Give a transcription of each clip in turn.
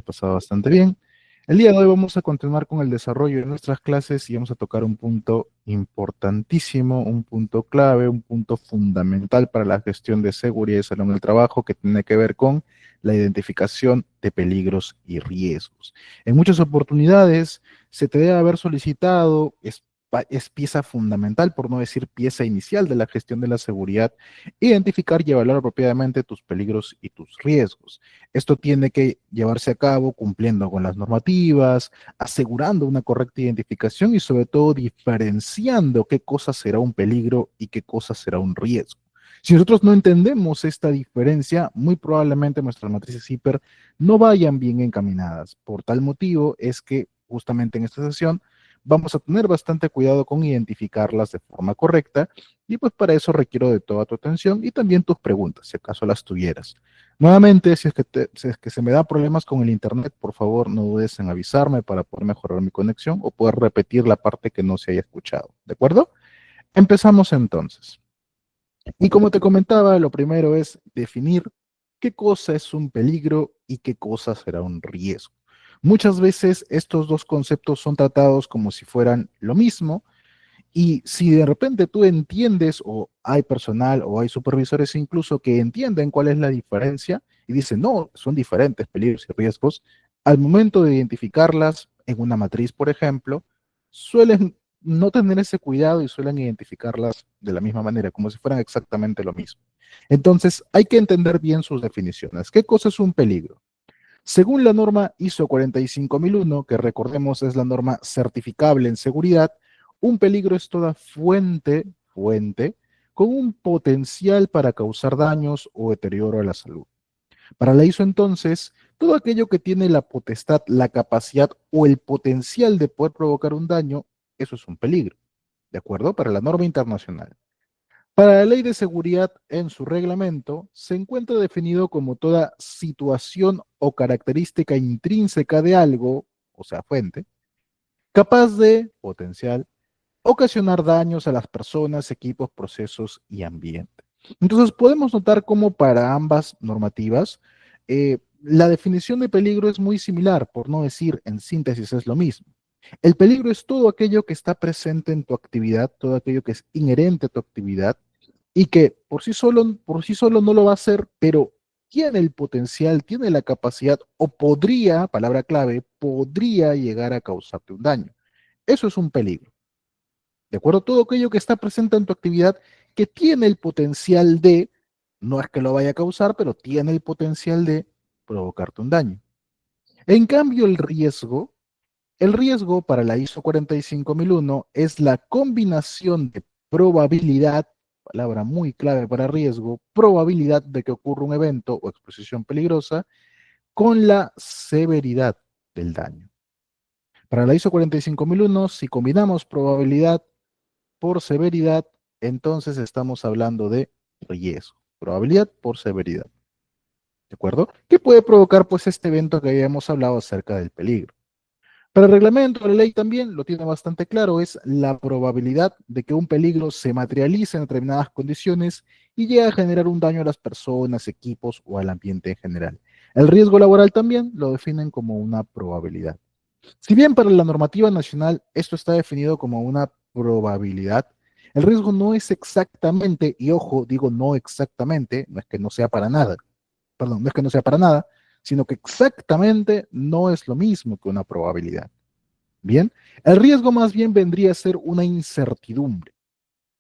pasado bastante bien. El día de hoy vamos a continuar con el desarrollo de nuestras clases y vamos a tocar un punto importantísimo, un punto clave, un punto fundamental para la gestión de seguridad y salud en el trabajo que tiene que ver con la identificación de peligros y riesgos. En muchas oportunidades se te debe haber solicitado, es pieza fundamental, por no decir pieza inicial de la gestión de la seguridad, identificar y evaluar apropiadamente tus peligros y tus riesgos. Esto tiene que llevarse a cabo cumpliendo con las normativas, asegurando una correcta identificación y sobre todo diferenciando qué cosa será un peligro y qué cosa será un riesgo. Si nosotros no entendemos esta diferencia, muy probablemente nuestras matrices hiper no vayan bien encaminadas. Por tal motivo es que justamente en esta sesión vamos a tener bastante cuidado con identificarlas de forma correcta y pues para eso requiero de toda tu atención y también tus preguntas, si acaso las tuvieras. Nuevamente, si es que se me da problemas con el internet, por favor no dudes en avisarme para poder mejorar mi conexión o poder repetir la parte que no se haya escuchado. ¿De acuerdo? Empezamos entonces. Y como te comentaba, lo primero es definir qué cosa es un peligro y qué cosa será un riesgo. Muchas veces estos dos conceptos son tratados como si fueran lo mismo, y si de repente tú entiendes, o hay personal o hay supervisores incluso que entienden cuál es la diferencia y dicen, no, son diferentes peligros y riesgos, al momento de identificarlas en una matriz, por ejemplo, suelen no tener ese cuidado y suelen identificarlas de la misma manera, como si fueran exactamente lo mismo. Entonces, hay que entender bien sus definiciones. ¿Qué cosa es un peligro? Según la norma ISO 45001, que recordemos es la norma certificable en seguridad, un peligro es toda fuente, con un potencial para causar daños o deterioro a la salud. Para la ISO entonces, todo aquello que tiene la potestad, la capacidad o el potencial de poder provocar un daño, eso es un peligro, ¿de acuerdo? Para la norma internacional. Para la ley de seguridad en su reglamento, se encuentra definido como toda situación o característica intrínseca de algo, o sea, fuente, capaz de, potencial, ocasionar daños a las personas, equipos, procesos y ambiente. Entonces, podemos notar cómo para ambas normativas, la definición de peligro es muy similar, por no decir en síntesis es lo mismo. El peligro es todo aquello que está presente en tu actividad, todo aquello que es inherente a tu actividad y que por sí solo no lo va a hacer, pero tiene el potencial, tiene la capacidad o podría, palabra clave, podría llegar a causarte un daño. Eso es un peligro. ¿De acuerdo? Todo aquello que está presente en tu actividad que tiene el potencial de, no es que lo vaya a causar, pero tiene el potencial de provocarte un daño. En cambio, el riesgo para la ISO 45001 es la combinación de probabilidad, palabra muy clave para riesgo, probabilidad de que ocurra un evento o exposición peligrosa con la severidad del daño. Para la ISO 45001, si combinamos probabilidad por severidad, entonces estamos hablando de riesgo. Probabilidad por severidad. ¿De acuerdo? ¿Qué puede provocar pues este evento que habíamos hablado acerca del peligro? Para el reglamento, la ley también lo tiene bastante claro, es la probabilidad de que un peligro se materialice en determinadas condiciones y llegue a generar un daño a las personas, equipos o al ambiente en general. El riesgo laboral también lo definen como una probabilidad. Si bien para la normativa nacional esto está definido como una probabilidad, el riesgo no es exactamente, y ojo, digo no exactamente, no es que no sea para nada, perdón, no es que no sea para nada, sino que exactamente no es lo mismo que una probabilidad. Bien, el riesgo más bien vendría a ser una incertidumbre.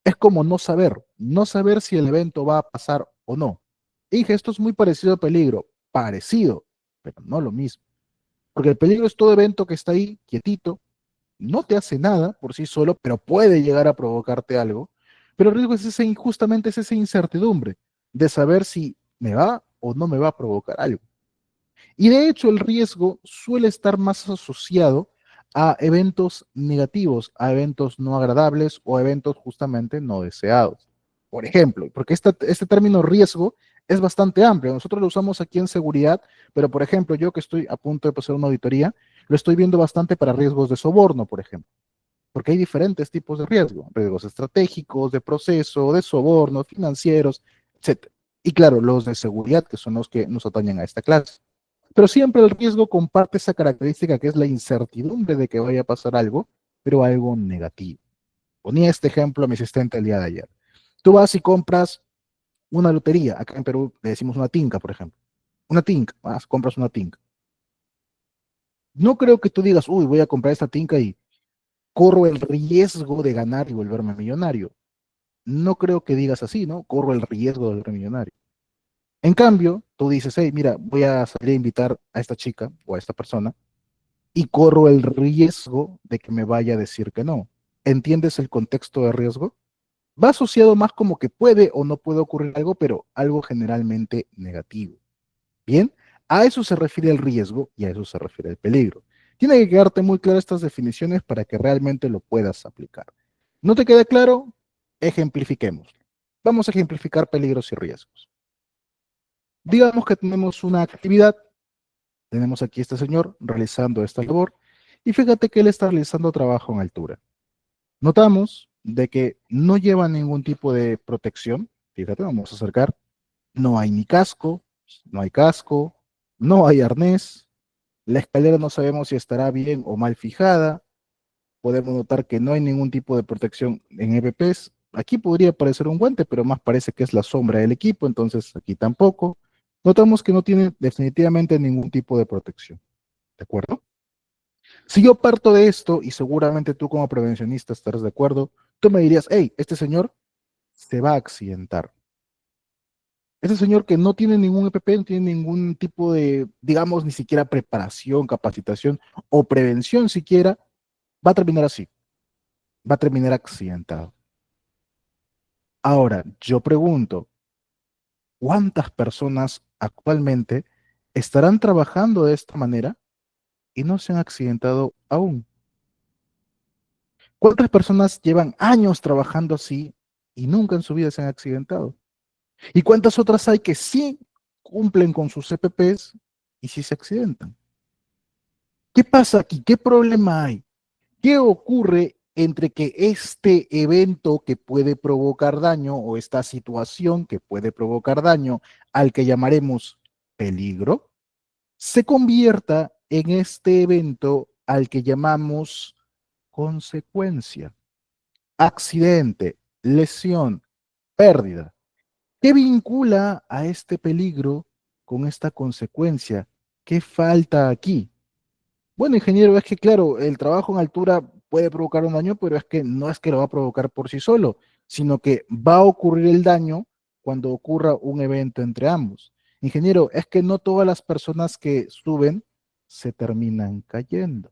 Es como no saber si el evento va a pasar o no. Y dije, esto es muy parecido al peligro, parecido, pero no lo mismo. Porque el peligro es todo evento que está ahí, quietito, no te hace nada por sí solo, pero puede llegar a provocarte algo. Pero el riesgo es justamente es esa incertidumbre de saber si me va o no me va a provocar algo. Y de hecho el riesgo suele estar más asociado a eventos negativos, a eventos no agradables o a eventos justamente no deseados. Por ejemplo, porque este término riesgo es bastante amplio. Nosotros lo usamos aquí en seguridad, pero por ejemplo, yo que estoy a punto de pasar una auditoría, lo estoy viendo bastante para riesgos de soborno, por ejemplo, porque hay diferentes tipos de riesgo, riesgos estratégicos, de proceso, de soborno, financieros, etc. Y claro, los de seguridad, que son los que nos atañen a esta clase. Pero siempre el riesgo comparte esa característica que es la incertidumbre de que vaya a pasar algo, pero algo negativo. Ponía este ejemplo a mi asistente el día de ayer. Tú vas y compras una lotería, acá en Perú le decimos una tinca, por ejemplo. Una tinca, vas, compras una tinca. No creo que tú digas, uy, voy a comprar esta tinca y corro el riesgo de ganar y volverme millonario. No creo que digas así, ¿no? Corro el riesgo de volverme millonario. En cambio, tú dices, hey, mira, voy a salir a invitar a esta chica o a esta persona y corro el riesgo de que me vaya a decir que no. ¿Entiendes el contexto de riesgo? Va asociado más como que puede o no puede ocurrir algo, pero algo generalmente negativo. Bien, a eso se refiere el riesgo y a eso se refiere el peligro. Tiene que quedarte muy claras estas definiciones para que realmente lo puedas aplicar. ¿No te queda claro? Ejemplifiquemos. Vamos a ejemplificar peligros y riesgos. Digamos que tenemos una actividad, tenemos aquí a este señor realizando esta labor y fíjate que él está realizando trabajo en altura. Notamos de que no lleva ningún tipo de protección. Fíjate, vamos a acercar. No hay ni casco, no hay casco, no hay arnés. La escalera no sabemos si estará bien o mal fijada. Podemos notar que no hay ningún tipo de protección en EPPs. Aquí podría parecer un guante, pero más parece que es la sombra del equipo, entonces aquí tampoco. Notamos que no tiene definitivamente ningún tipo de protección. ¿De acuerdo? Si yo parto de esto, y seguramente tú como prevencionista estarás de acuerdo, tú me dirías, hey, este señor se va a accidentar. Ese señor que no tiene ningún EPP, no tiene ningún tipo de, digamos, ni siquiera preparación, capacitación o prevención siquiera, va a terminar así, va a terminar accidentado. Ahora, yo pregunto, ¿cuántas personas actualmente estarán trabajando de esta manera y no se han accidentado aún? ¿Cuántas personas llevan años trabajando así y nunca en su vida se han accidentado? ¿Y cuántas otras hay que sí cumplen con sus CPPs y sí se accidentan? ¿Qué pasa aquí? ¿Qué problema hay? ¿Qué ocurre entre que este evento que puede provocar daño o esta situación que puede provocar daño al que llamaremos peligro se convierta en este evento al que llamamos consecuencia? Accidente, lesión, pérdida. ¿Qué vincula a este peligro con esta consecuencia? ¿Qué falta aquí? Bueno, ingeniero, es que claro, el trabajo en altura puede provocar un daño, pero es que no es que lo va a provocar por sí solo, sino que va a ocurrir el daño cuando ocurra un evento entre ambos. Ingeniero, es que no todas las personas que suben se terminan cayendo.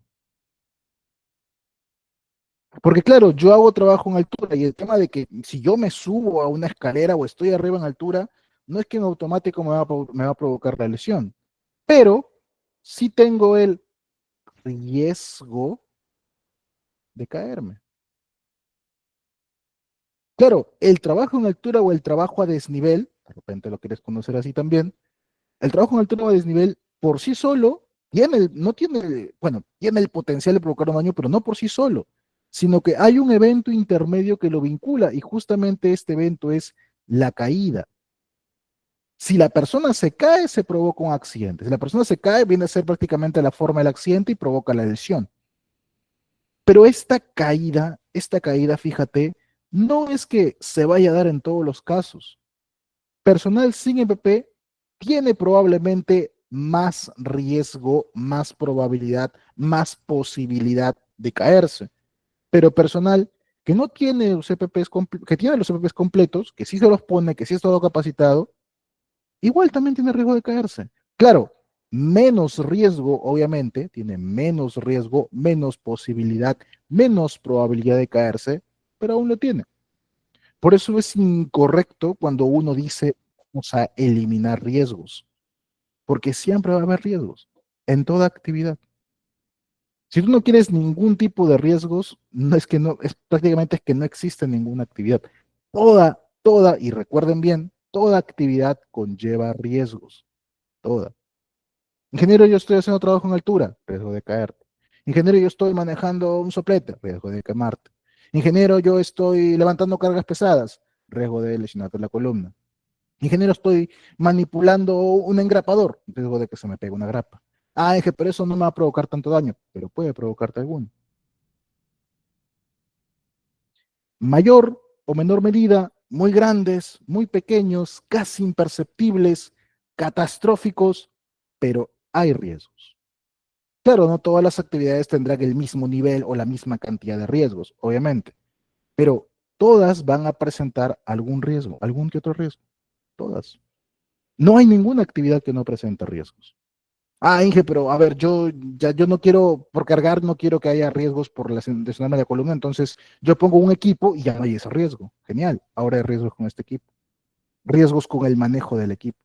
Porque claro, yo hago trabajo en altura y el tema de que si yo me subo a una escalera o estoy arriba en altura, no es que en automático me va a provocar la lesión, pero sí tengo el riesgo de caerme. Claro, el trabajo en altura o el trabajo a desnivel, de repente lo quieres conocer así también, el trabajo en altura o a desnivel por sí solo no tiene, bueno, tiene el potencial de provocar un daño, pero no por sí solo, sino que hay un evento intermedio que lo vincula y justamente este evento es la caída. Si la persona se cae, se provoca un accidente. Si la persona se cae, viene a ser prácticamente la forma del accidente y provoca la lesión. Pero esta caída, fíjate, no es que se vaya a dar en todos los casos. Personal sin EPP tiene probablemente más riesgo, más probabilidad, más posibilidad de caerse. Pero personal que no tiene los EPPs, que tiene los EPPs completos, que sí se los pone, que sí es todo capacitado, igual también tiene riesgo de caerse. Claro, menos riesgo, obviamente, tiene menos riesgo, menos posibilidad, menos probabilidad de caerse, pero aún lo tiene. Por eso es incorrecto cuando uno dice vamos a eliminar riesgos, porque siempre va a haber riesgos en toda actividad. Si tú no quieres ningún tipo de riesgos, no es que no, es prácticamente es que no existe ninguna actividad. Y recuerden bien, toda actividad conlleva riesgos, toda. Ingeniero, yo estoy haciendo trabajo en altura, riesgo de caerte. Ingeniero, yo estoy manejando un soplete, riesgo de quemarte. Ingeniero, yo estoy levantando cargas pesadas, riesgo de lesionarte la columna. Ingeniero, estoy manipulando un engrapador, riesgo de que se me pegue una grapa. Ah, es que pero eso no me va a provocar tanto daño, pero puede provocarte alguno. Mayor o menor medida, muy grandes, muy pequeños, casi imperceptibles, catastróficos, pero hay riesgos. Claro, no todas las actividades tendrán el mismo nivel o la misma cantidad de riesgos, obviamente, pero todas van a presentar algún riesgo, algún que otro riesgo, todas. No hay ninguna actividad que no presente riesgos. Ah, Inge, pero a ver, yo no quiero, por cargar, no quiero que haya riesgos por lesionarme la columna, entonces yo pongo un equipo y ya no hay ese riesgo. Genial, ahora hay riesgos con este equipo, riesgos con el manejo del equipo.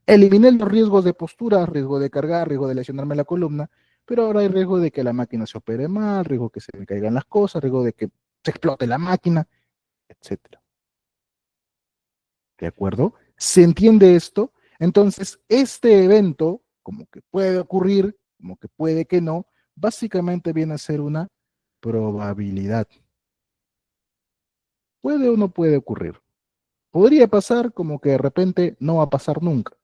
Eliminé los riesgos de postura, riesgo de cargar, riesgo de lesionarme la columna, pero ahora hay riesgo de que la máquina se opere mal, riesgo que se me caigan las cosas, riesgo de que se explote la máquina, etcétera. ¿De acuerdo? ¿Se entiende esto? Entonces, este evento, como que puede ocurrir, como que puede que no, básicamente viene a ser una probabilidad. Puede o no puede ocurrir. Podría pasar como que de repente no va a pasar nunca.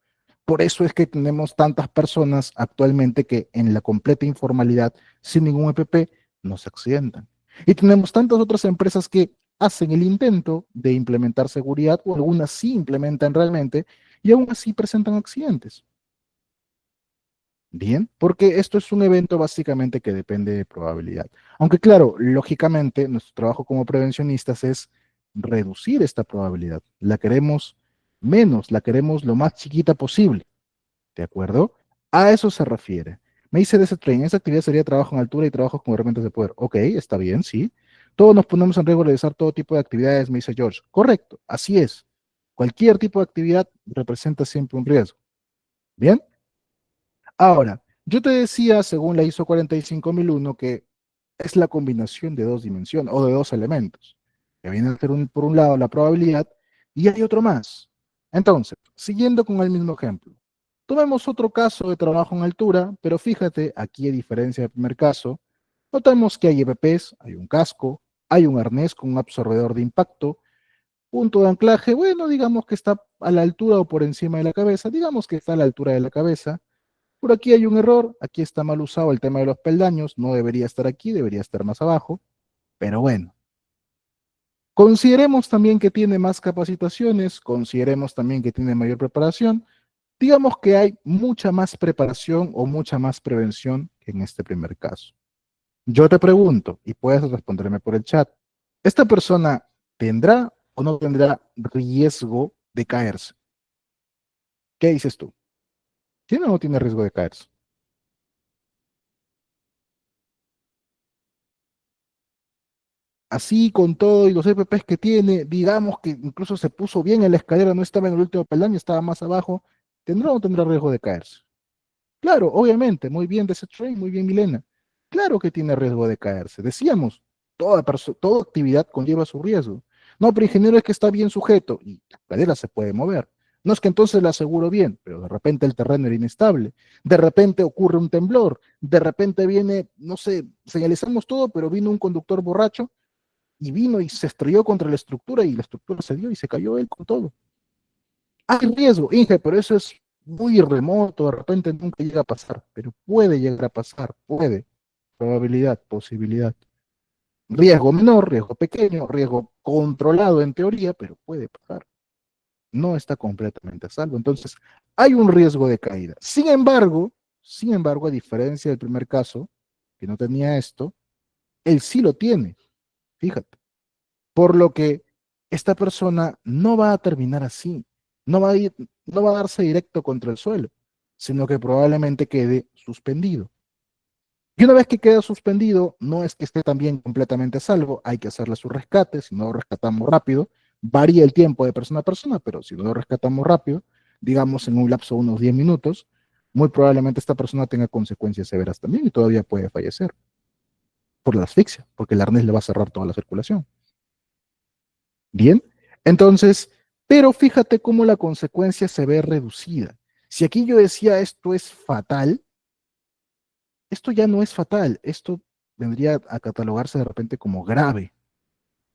Por eso es que tenemos tantas personas actualmente que en la completa informalidad, sin ningún EPP, no se accidentan. Y tenemos tantas otras empresas que hacen el intento de implementar seguridad, o algunas sí implementan realmente, y aún así presentan accidentes. Bien, porque esto es un evento básicamente que depende de probabilidad. Aunque claro, lógicamente, nuestro trabajo como prevencionistas es reducir esta probabilidad. La queremos menos, la queremos lo más chiquita posible. ¿De acuerdo? A eso se refiere. Me dice de ese tren, esa actividad sería trabajo en altura y trabajo con herramientas de poder. Ok, está bien, sí. Todos nos ponemos en riesgo de realizar todo tipo de actividades, me dice George. Correcto, así es. Cualquier tipo de actividad representa siempre un riesgo. Bien, ahora, yo te decía, según la ISO 45001, que es la combinación de dos dimensiones o de dos elementos, que viene a ser por un lado la probabilidad y hay otro más. Entonces, siguiendo con el mismo ejemplo, tomemos otro caso de trabajo en altura, pero fíjate, aquí a diferencia del primer caso, notamos que hay EPPs, hay un casco, hay un arnés con un absorbedor de impacto, punto de anclaje, bueno, digamos que está a la altura o por encima de la cabeza, digamos que está a la altura de la cabeza. Por aquí hay un error, aquí está mal usado el tema de los peldaños, no debería estar aquí, debería estar más abajo, pero bueno. Consideremos también que tiene más capacitaciones, consideremos también que tiene mayor preparación, digamos que hay mucha más preparación o mucha más prevención que en este primer caso. Yo te pregunto, y puedes responderme por el chat, ¿esta persona tendrá o no tendrá riesgo de caerse? ¿Qué dices tú? ¿Tiene o no tiene riesgo de caerse? Así con todo y los EPPs que tiene, digamos que incluso se puso bien en la escalera, no estaba en el último peldaño, estaba más abajo, ¿tendrá o no tendrá riesgo de caerse? Claro, obviamente, muy bien de ese train, muy bien Milena. Claro que tiene riesgo de caerse. Decíamos, toda actividad conlleva su riesgo. No, pero ingeniero es que está bien sujeto y la escalera se puede mover. No es que entonces la aseguro bien, pero de repente el terreno era inestable, de repente ocurre un temblor, de repente viene, no sé, señalizamos todo, pero vino un conductor borracho y vino y se estrelló contra la estructura y la estructura se dio y se cayó él con todo. Hay riesgo, Inge, pero eso es muy remoto, de repente nunca llega a pasar, pero puede llegar a pasar, puede. Probabilidad, posibilidad. Riesgo menor, riesgo pequeño, riesgo controlado en teoría, pero puede pasar. No está completamente a salvo. Entonces, hay un riesgo de caída. Sin embargo, a diferencia del primer caso, que no tenía esto, él sí lo tiene, fíjate. Por lo que esta persona no va a terminar así, no va a ir, no va a darse directo contra el suelo, sino que probablemente quede suspendido. Y una vez que queda suspendido, no es que esté también completamente a salvo, hay que hacerle su rescate, si no lo rescatamos rápido, varía el tiempo de persona a persona, pero si no lo rescatamos rápido, digamos en un lapso de unos 10 minutos, muy probablemente esta persona tenga consecuencias severas también y todavía puede fallecer por la asfixia, porque el arnés le va a cerrar toda la circulación. Bien, entonces, pero fíjate cómo la consecuencia se ve reducida. Si aquí yo decía esto es fatal, esto ya no es fatal, esto vendría a catalogarse de repente como grave,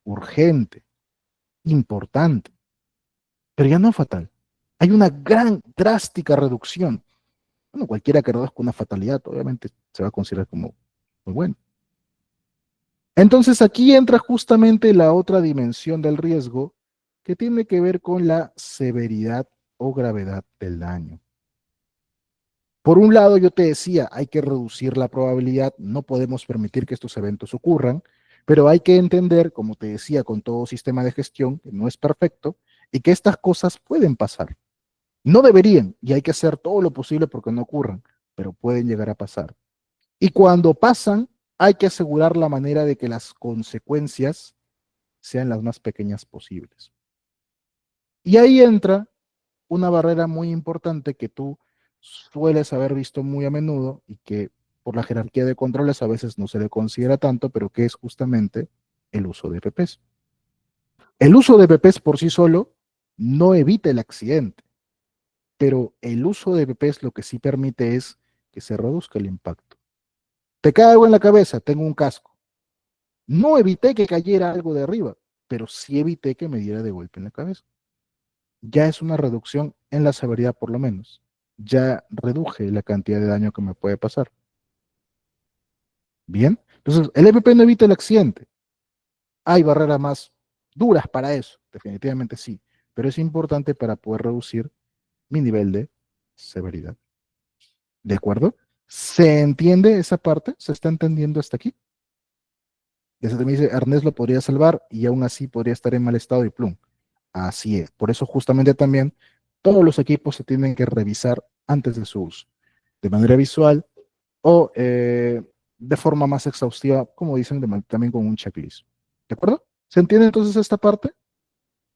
urgente, importante, pero ya no fatal. Hay una gran, drástica reducción. Bueno, cualquiera que reduzca una fatalidad, obviamente se va a considerar como muy bueno. Entonces aquí entra justamente la otra dimensión del riesgo que tiene que ver con la severidad o gravedad del daño. Por un lado, yo te decía, hay que reducir la probabilidad, no podemos permitir que estos eventos ocurran, pero hay que entender, como te decía, con todo sistema de gestión, que no es perfecto y que estas cosas pueden pasar. No deberían, y hay que hacer todo lo posible porque no ocurran, pero pueden llegar a pasar. Y cuando pasan, hay que asegurar la manera de que las consecuencias sean las más pequeñas posibles. Y ahí entra una barrera muy importante que tú sueles haber visto muy a menudo y que por la jerarquía de controles a veces no se le considera tanto, pero que es justamente el uso de EPPs. El uso de EPPs por sí solo no evita el accidente, pero el uso de EPPs lo que sí permite es que se reduzca el impacto. Te cae algo en la cabeza, tengo un casco. No evité que cayera algo de arriba, pero sí evité que me diera de golpe en la cabeza. Ya es una reducción en la severidad por lo menos. Ya reduje la cantidad de daño que me puede pasar. Bien, entonces el EPP no evita el accidente. Hay barreras más duras para eso, definitivamente sí, pero es importante para poder reducir mi nivel de severidad. ¿De acuerdo? ¿Se entiende esa parte? ¿Se está entendiendo hasta aquí? Desde me dice, Ernest lo podría salvar y aún así podría estar en mal estado y plum. Así es. Por eso justamente también todos los equipos se tienen que revisar antes de su uso, de manera visual o de forma más exhaustiva, como dicen, también con un checklist. ¿De acuerdo? ¿Se entiende entonces esta parte?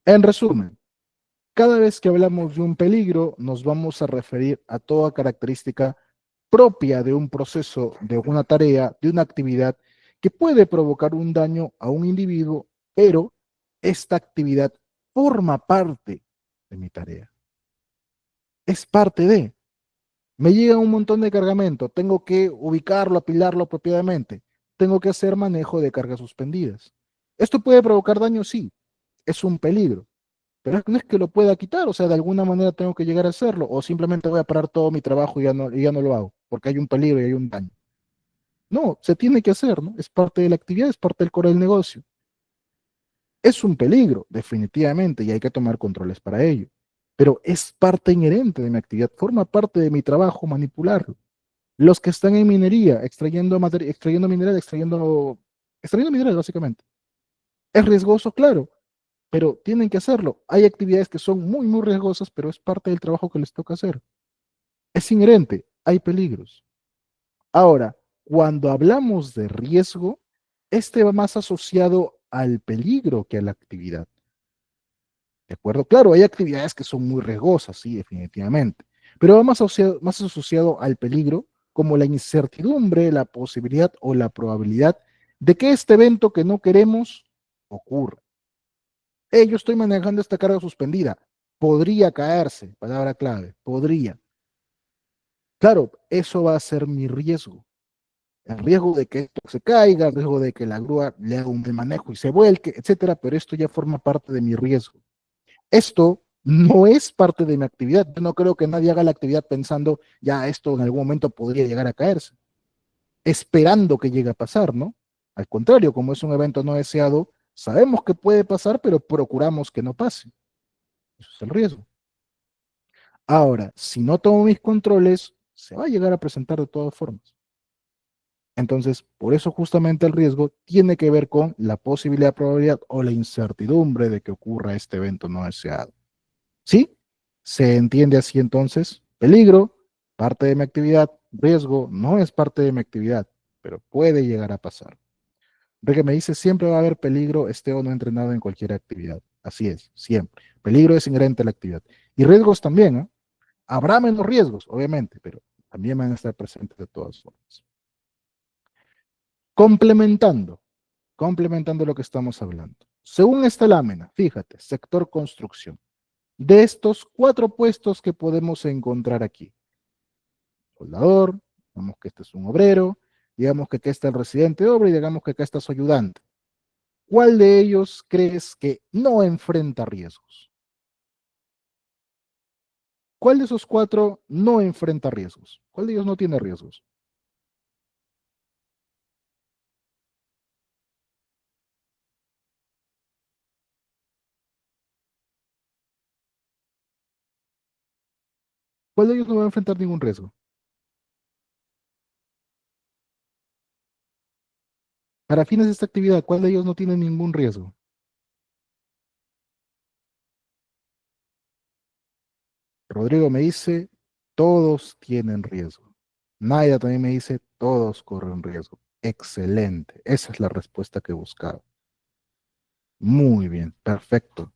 En resumen, cada vez que hablamos de un peligro, nos vamos a referir a toda característica propia de un proceso, de una tarea, de una actividad que puede provocar un daño a un individuo, pero esta actividad forma parte de mi tarea. Es parte de. Me llega un montón de cargamento, tengo que ubicarlo, apilarlo apropiadamente, tengo que hacer manejo de cargas suspendidas. ¿Esto puede provocar daño? Sí, es un peligro, pero no es que lo pueda quitar, o sea, de alguna manera tengo que llegar a hacerlo, o simplemente voy a parar todo mi trabajo y ya no lo hago, porque hay un peligro y hay un daño. No, se tiene que hacer, ¿no? Es parte de la actividad, es parte del core del negocio. Es un peligro, definitivamente, y hay que tomar controles para ello, pero es parte inherente de mi actividad, forma parte de mi trabajo manipularlo. Los que están en minería, extrayendo mineral, extrayendo mineral, básicamente. ¿Es riesgoso? Claro, pero tienen que hacerlo. Hay actividades que son muy, muy riesgosas, pero es parte del trabajo que les toca hacer. Es inherente, hay peligros. Ahora, cuando hablamos de riesgo, este va más asociado al peligro que a la actividad. ¿De acuerdo? Claro, hay actividades que son muy riesgosas, sí, definitivamente, pero va más asociado al peligro como la incertidumbre, la posibilidad o la probabilidad de que este evento que no queremos ocurra. Yo estoy manejando esta carga suspendida. Podría caerse, palabra clave, podría. Claro, eso va a ser mi riesgo. El riesgo de que esto se caiga, el riesgo de que la grúa le haga un mal manejo y se vuelque, etcétera, pero esto ya forma parte de mi riesgo. Esto no es parte de mi actividad. Yo no creo que nadie haga la actividad pensando, ya esto en algún momento podría llegar a caerse, esperando que llegue a pasar, ¿no? Al contrario, como es un evento no deseado, sabemos que puede pasar, pero procuramos que no pase. Eso es el riesgo. Ahora, si no tomo mis controles, se va a llegar a presentar de todas formas. Entonces, por eso justamente el riesgo tiene que ver con la posibilidad, probabilidad o la incertidumbre de que ocurra este evento no deseado. ¿Sí? Se entiende así entonces. Peligro, parte de mi actividad. Riesgo, no es parte de mi actividad, pero puede llegar a pasar. Porque me dice, siempre va a haber peligro, esté o no entrenado en cualquier actividad. Así es, siempre. Peligro es inherente a la actividad. Y riesgos también, ¿eh? Habrá menos riesgos, obviamente, pero también van a estar presentes de todas formas. Complementando, complementando lo que estamos hablando. Según esta lámina, fíjate, sector construcción. De estos cuatro puestos que podemos encontrar aquí, soldador, digamos que este es un obrero, digamos que acá está el residente de obra y digamos que acá está su ayudante. ¿Cuál de ellos crees que no enfrenta riesgos? ¿Cuál de esos cuatro no enfrenta riesgos? ¿Cuál de ellos no tiene riesgos? ¿Cuál de ellos no va a enfrentar ningún riesgo? Para fines de esta actividad, ¿cuál de ellos no tiene ningún riesgo? Rodrigo me dice, todos tienen riesgo. Naida también me dice, todos corren riesgo. Excelente. Esa es la respuesta que buscaba. Muy bien, perfecto.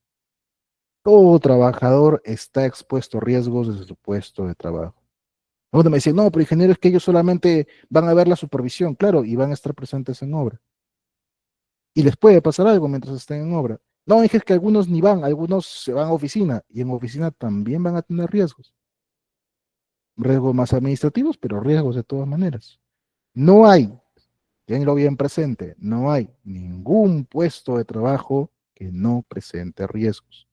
Todo trabajador está expuesto a riesgos desde su puesto de trabajo. Uno me dice, no, pero ingeniero, es que ellos solamente van a ver la supervisión, claro, y van a estar presentes en obra. Y les puede pasar algo mientras estén en obra. No, es que algunos ni van, algunos se van a oficina, y en oficina también van a tener riesgos. Riesgos más administrativos, pero riesgos de todas maneras. No hay, tenlo bien presente, no hay ningún puesto de trabajo que no presente riesgos.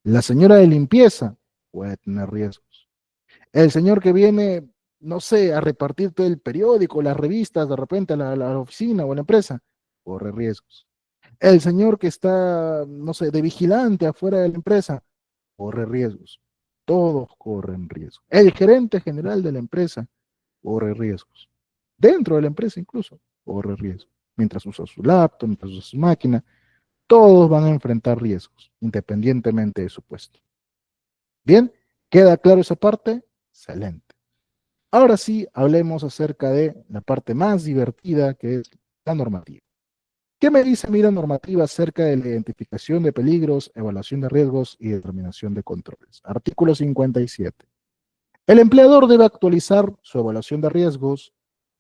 La señora de limpieza puede tener riesgos. El señor que viene, no sé, a repartirte el periódico, las revistas, de repente a la oficina o a la empresa, corre riesgos. El señor que está, no sé, de vigilante afuera de la empresa, corre riesgos. Todos corren riesgos. El gerente general de la empresa corre riesgos. Dentro de la empresa incluso, corre riesgos. Mientras usa su laptop, mientras usa su máquina, todos van a enfrentar riesgos, independientemente de su puesto. Bien, ¿queda claro esa parte? Excelente. Ahora sí, hablemos acerca de la parte más divertida, que es la normativa. ¿Qué me dice mi normativa acerca de la identificación de peligros, evaluación de riesgos y determinación de controles? Artículo 57. El empleador debe actualizar su evaluación de riesgos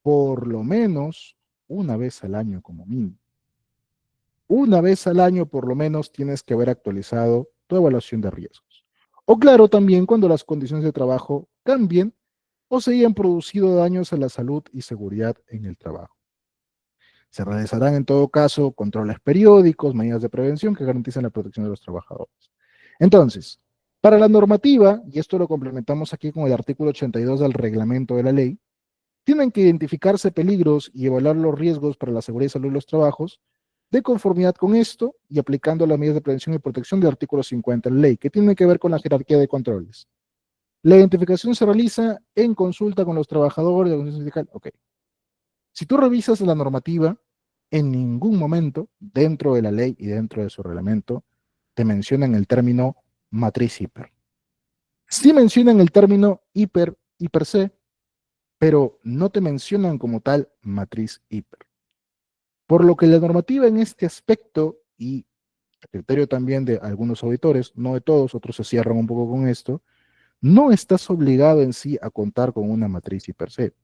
por lo menos una vez al año como mínimo. Una vez al año por lo menos tienes que haber actualizado tu evaluación de riesgos. O claro, también cuando las condiciones de trabajo cambien o se hayan producido daños a la salud y seguridad en el trabajo. Se realizarán en todo caso controles periódicos, medidas de prevención que garanticen la protección de los trabajadores. Entonces, para la normativa, y esto lo complementamos aquí con el artículo 82 del reglamento de la ley, tienen que identificarse peligros y evaluar los riesgos para la seguridad y salud de los trabajos de conformidad con esto y aplicando las medidas de prevención y protección del artículo 50 de la ley, que tienen que ver con la jerarquía de controles. La identificación se realiza en consulta con los trabajadores de la organización sindical. Ok. Si tú revisas la normativa, en ningún momento, dentro de la ley y dentro de su reglamento, te mencionan el término matriz hiper. Sí mencionan el término hiper C, pero no te mencionan como tal matriz hiper. Por lo que la normativa en este aspecto, y a criterio también de algunos auditores, no de todos, otros se cierran un poco con esto, no estás obligado en sí a contar con una matriz hiper C,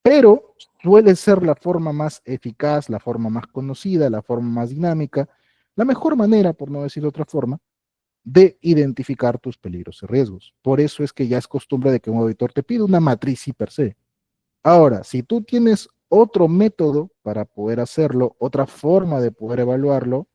pero suele ser la forma más eficaz, la forma más conocida, la forma más dinámica, la mejor manera, por no decir de otra forma, de identificar tus peligros y riesgos. Por eso es que ya es costumbre de que un auditor te pida una matriz hiper C. Ahora, si tú tienes otro método para poder hacerlo, otra forma de poder evaluarlo,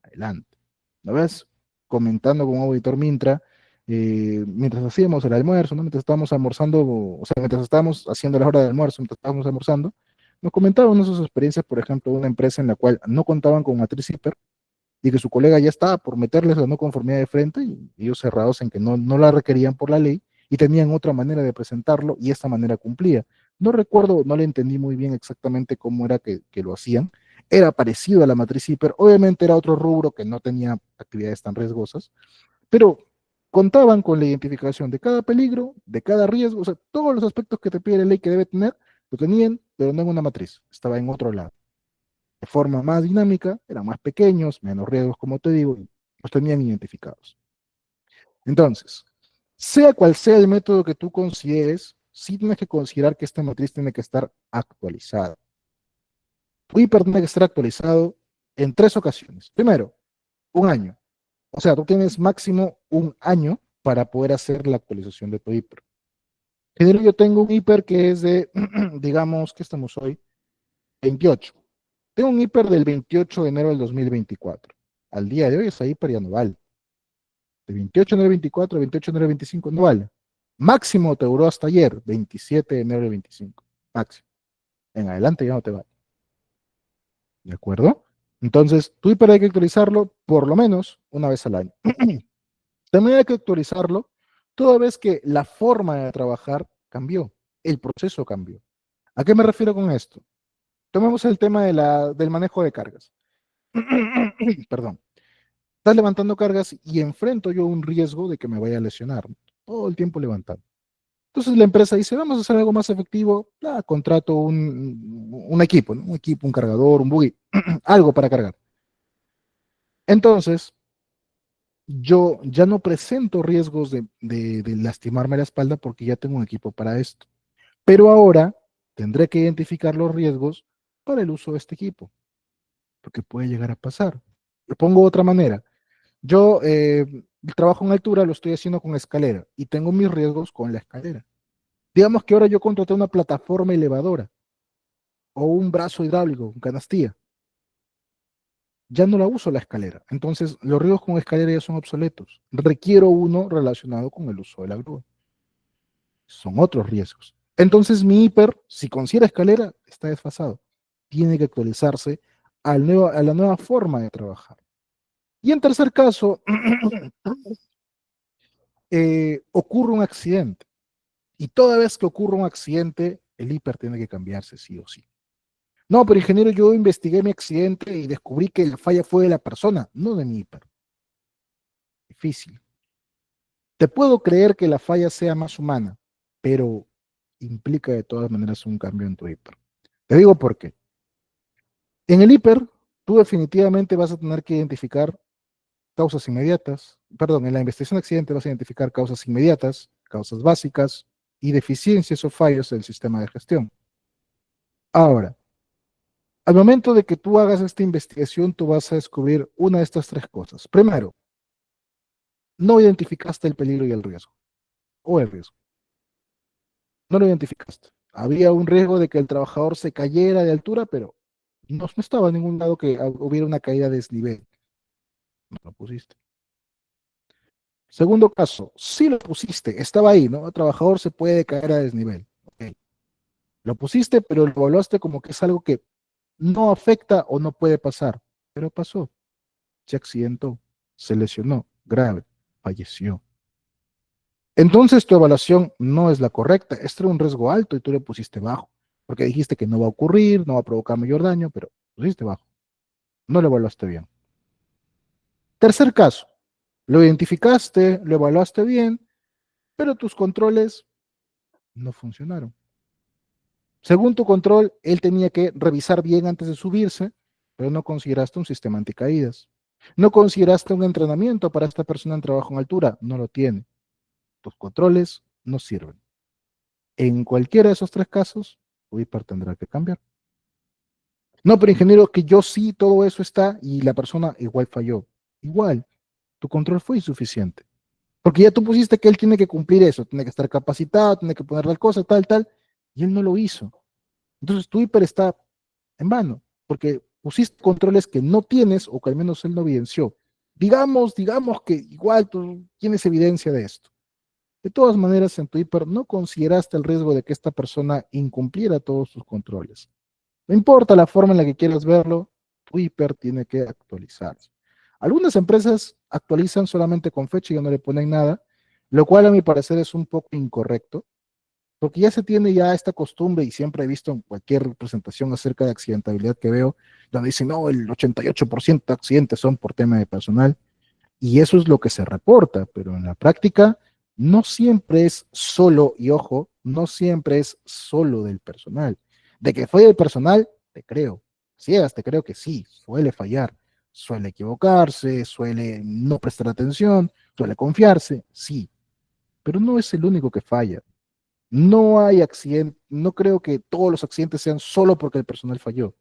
adelante. ¿Lo ves? Comentando con un auditor Mintra, mientras hacíamos el almuerzo, ¿no? Mientras estábamos almorzando, o sea, mientras estábamos haciendo la hora de almuerzo, mientras estábamos almorzando, nos comentaban sus experiencias, por ejemplo, de una empresa en la cual no contaban con matriz hiper y que su colega ya estaba por meterles la no conformidad de frente y ellos cerrados en que no la requerían por la ley y tenían otra manera de presentarlo y esta manera cumplía. No recuerdo, no le entendí muy bien exactamente cómo era que lo hacían. Era parecido a la matriz hiper, obviamente era otro rubro que no tenía actividades tan riesgosas, pero contaban con la identificación de cada peligro, de cada riesgo, o sea, todos los aspectos que te pide la ley que debe tener, lo tenían, pero no en una matriz, estaba en otro lado de forma más dinámica, eran más pequeños, menos riesgos, como te digo, y los tenían identificados. Entonces, sea cual sea el método que tú consideres, sí tienes que considerar que esta matriz tiene que estar actualizada. Tu hiper tiene que estar actualizado en tres ocasiones. Primero, un año. O sea, tú tienes máximo un año para poder hacer la actualización de tu hiper. General, yo tengo un hiper que es de, digamos, ¿qué estamos hoy? 28. Tengo un hiper del 28 de enero del 2024. Al día de hoy esa hiper ya no vale. De 28 de enero del 24 a 28 de enero del 25 no vale. Máximo te duró hasta ayer, 27 de enero del 25. Máximo. En adelante ya no te vale. ¿De acuerdo? Entonces, tu hiper hay que actualizarlo por lo menos una vez al año. También hay que actualizarlo toda vez que la forma de trabajar cambió, el proceso cambió. ¿A qué me refiero con esto? Tomemos el tema del manejo de cargas. Perdón. Estás levantando cargas y enfrento yo un riesgo de que me vaya a lesionar. Todo el tiempo levantando. Entonces la empresa dice, vamos a hacer algo más efectivo. Contrato un equipo, ¿no? Un equipo, un cargador, un buggy, algo para cargar. Entonces, yo ya no presento riesgos de lastimarme la espalda porque ya tengo un equipo para esto. Pero ahora tendré que identificar los riesgos para el uso de este equipo, porque puede llegar a pasar. Lo pongo de otra manera. Yo el trabajo en altura lo estoy haciendo con escalera y tengo mis riesgos con la escalera. Digamos que ahora yo contraté una plataforma elevadora o un brazo hidráulico, un canastilla. Ya no la uso la escalera. Entonces, los riesgos con escalera ya son obsoletos. Requiero uno relacionado con el uso de la grúa. Son otros riesgos. Entonces, mi hiper, si considera escalera, está desfasado. Tiene que actualizarse a la nueva forma de trabajar. Y en tercer caso, ocurre un accidente. Y toda vez que ocurre un accidente, el hiper tiene que cambiarse sí o sí. No, pero ingeniero, yo investigué mi accidente y descubrí que la falla fue de la persona, no de mi hiper. Difícil. Te puedo creer que la falla sea más humana, pero implica de todas maneras un cambio en tu hiper. Te digo por qué. En el hiper, tú definitivamente vas a tener que identificar causas inmediatas, perdón, en la investigación de accidente vas a identificar causas inmediatas, causas básicas y deficiencias o fallos del sistema de gestión. Ahora, al momento de que tú hagas esta investigación, tú vas a descubrir una de estas tres cosas. Primero, no identificaste el peligro y el riesgo, o el riesgo. No lo identificaste. Había un riesgo de que el trabajador se cayera de altura, pero no estaba en ningún lado que hubiera una caída de desnivel. No lo pusiste. Segundo caso, sí lo pusiste, estaba ahí, ¿no? El trabajador se puede caer a desnivel. Ok. Lo pusiste, pero lo evaluaste como que es algo que no afecta o no puede pasar. Pero pasó, se accidentó, se lesionó, grave, falleció. Entonces tu evaluación no es la correcta. Esto era un riesgo alto y tú le pusiste bajo, porque dijiste que no va a ocurrir, no va a provocar mayor daño, pero pusiste bajo. No lo evaluaste bien. Tercer caso, lo identificaste, lo evaluaste bien, pero tus controles no funcionaron. Según tu control, él tenía que revisar bien antes de subirse, pero no consideraste un sistema anticaídas. No consideraste un entrenamiento para esta persona en trabajo en altura, no lo tiene. Tus controles no sirven. En cualquiera de esos tres casos, tu hiper tendrá que cambiar. No, pero ingeniero, que yo sí, todo eso está y la persona igual falló. Igual, tu control fue insuficiente. Porque ya tú pusiste que él tiene que cumplir eso, tiene que estar capacitado, tiene que poner tal cosa, tal, tal, y él no lo hizo. Entonces tu hiper está en vano, porque pusiste controles que no tienes o que al menos él no evidenció. Digamos que igual tú tienes evidencia de esto. De todas maneras, en tu hiper no consideraste el riesgo de que esta persona incumpliera todos sus controles. No importa la forma en la que quieras verlo, tu hiper tiene que actualizarse. Algunas empresas actualizan solamente con fecha y ya no le ponen nada, lo cual a mi parecer es un poco incorrecto, porque ya se tiene ya esta costumbre y siempre he visto en cualquier presentación acerca de accidentabilidad que veo, donde dicen, no, el 88% de accidentes son por tema de personal. Y eso es lo que se reporta, pero en la práctica no siempre es solo, y ojo, no siempre es solo del personal. De que fue del personal, te creo. Ciegas, te creo que sí, suele fallar, suele equivocarse, suele no prestar atención, suele confiarse, sí, pero no es el único que falla. No hay accidente, no creo que todos los accidentes sean solo porque el personal falló.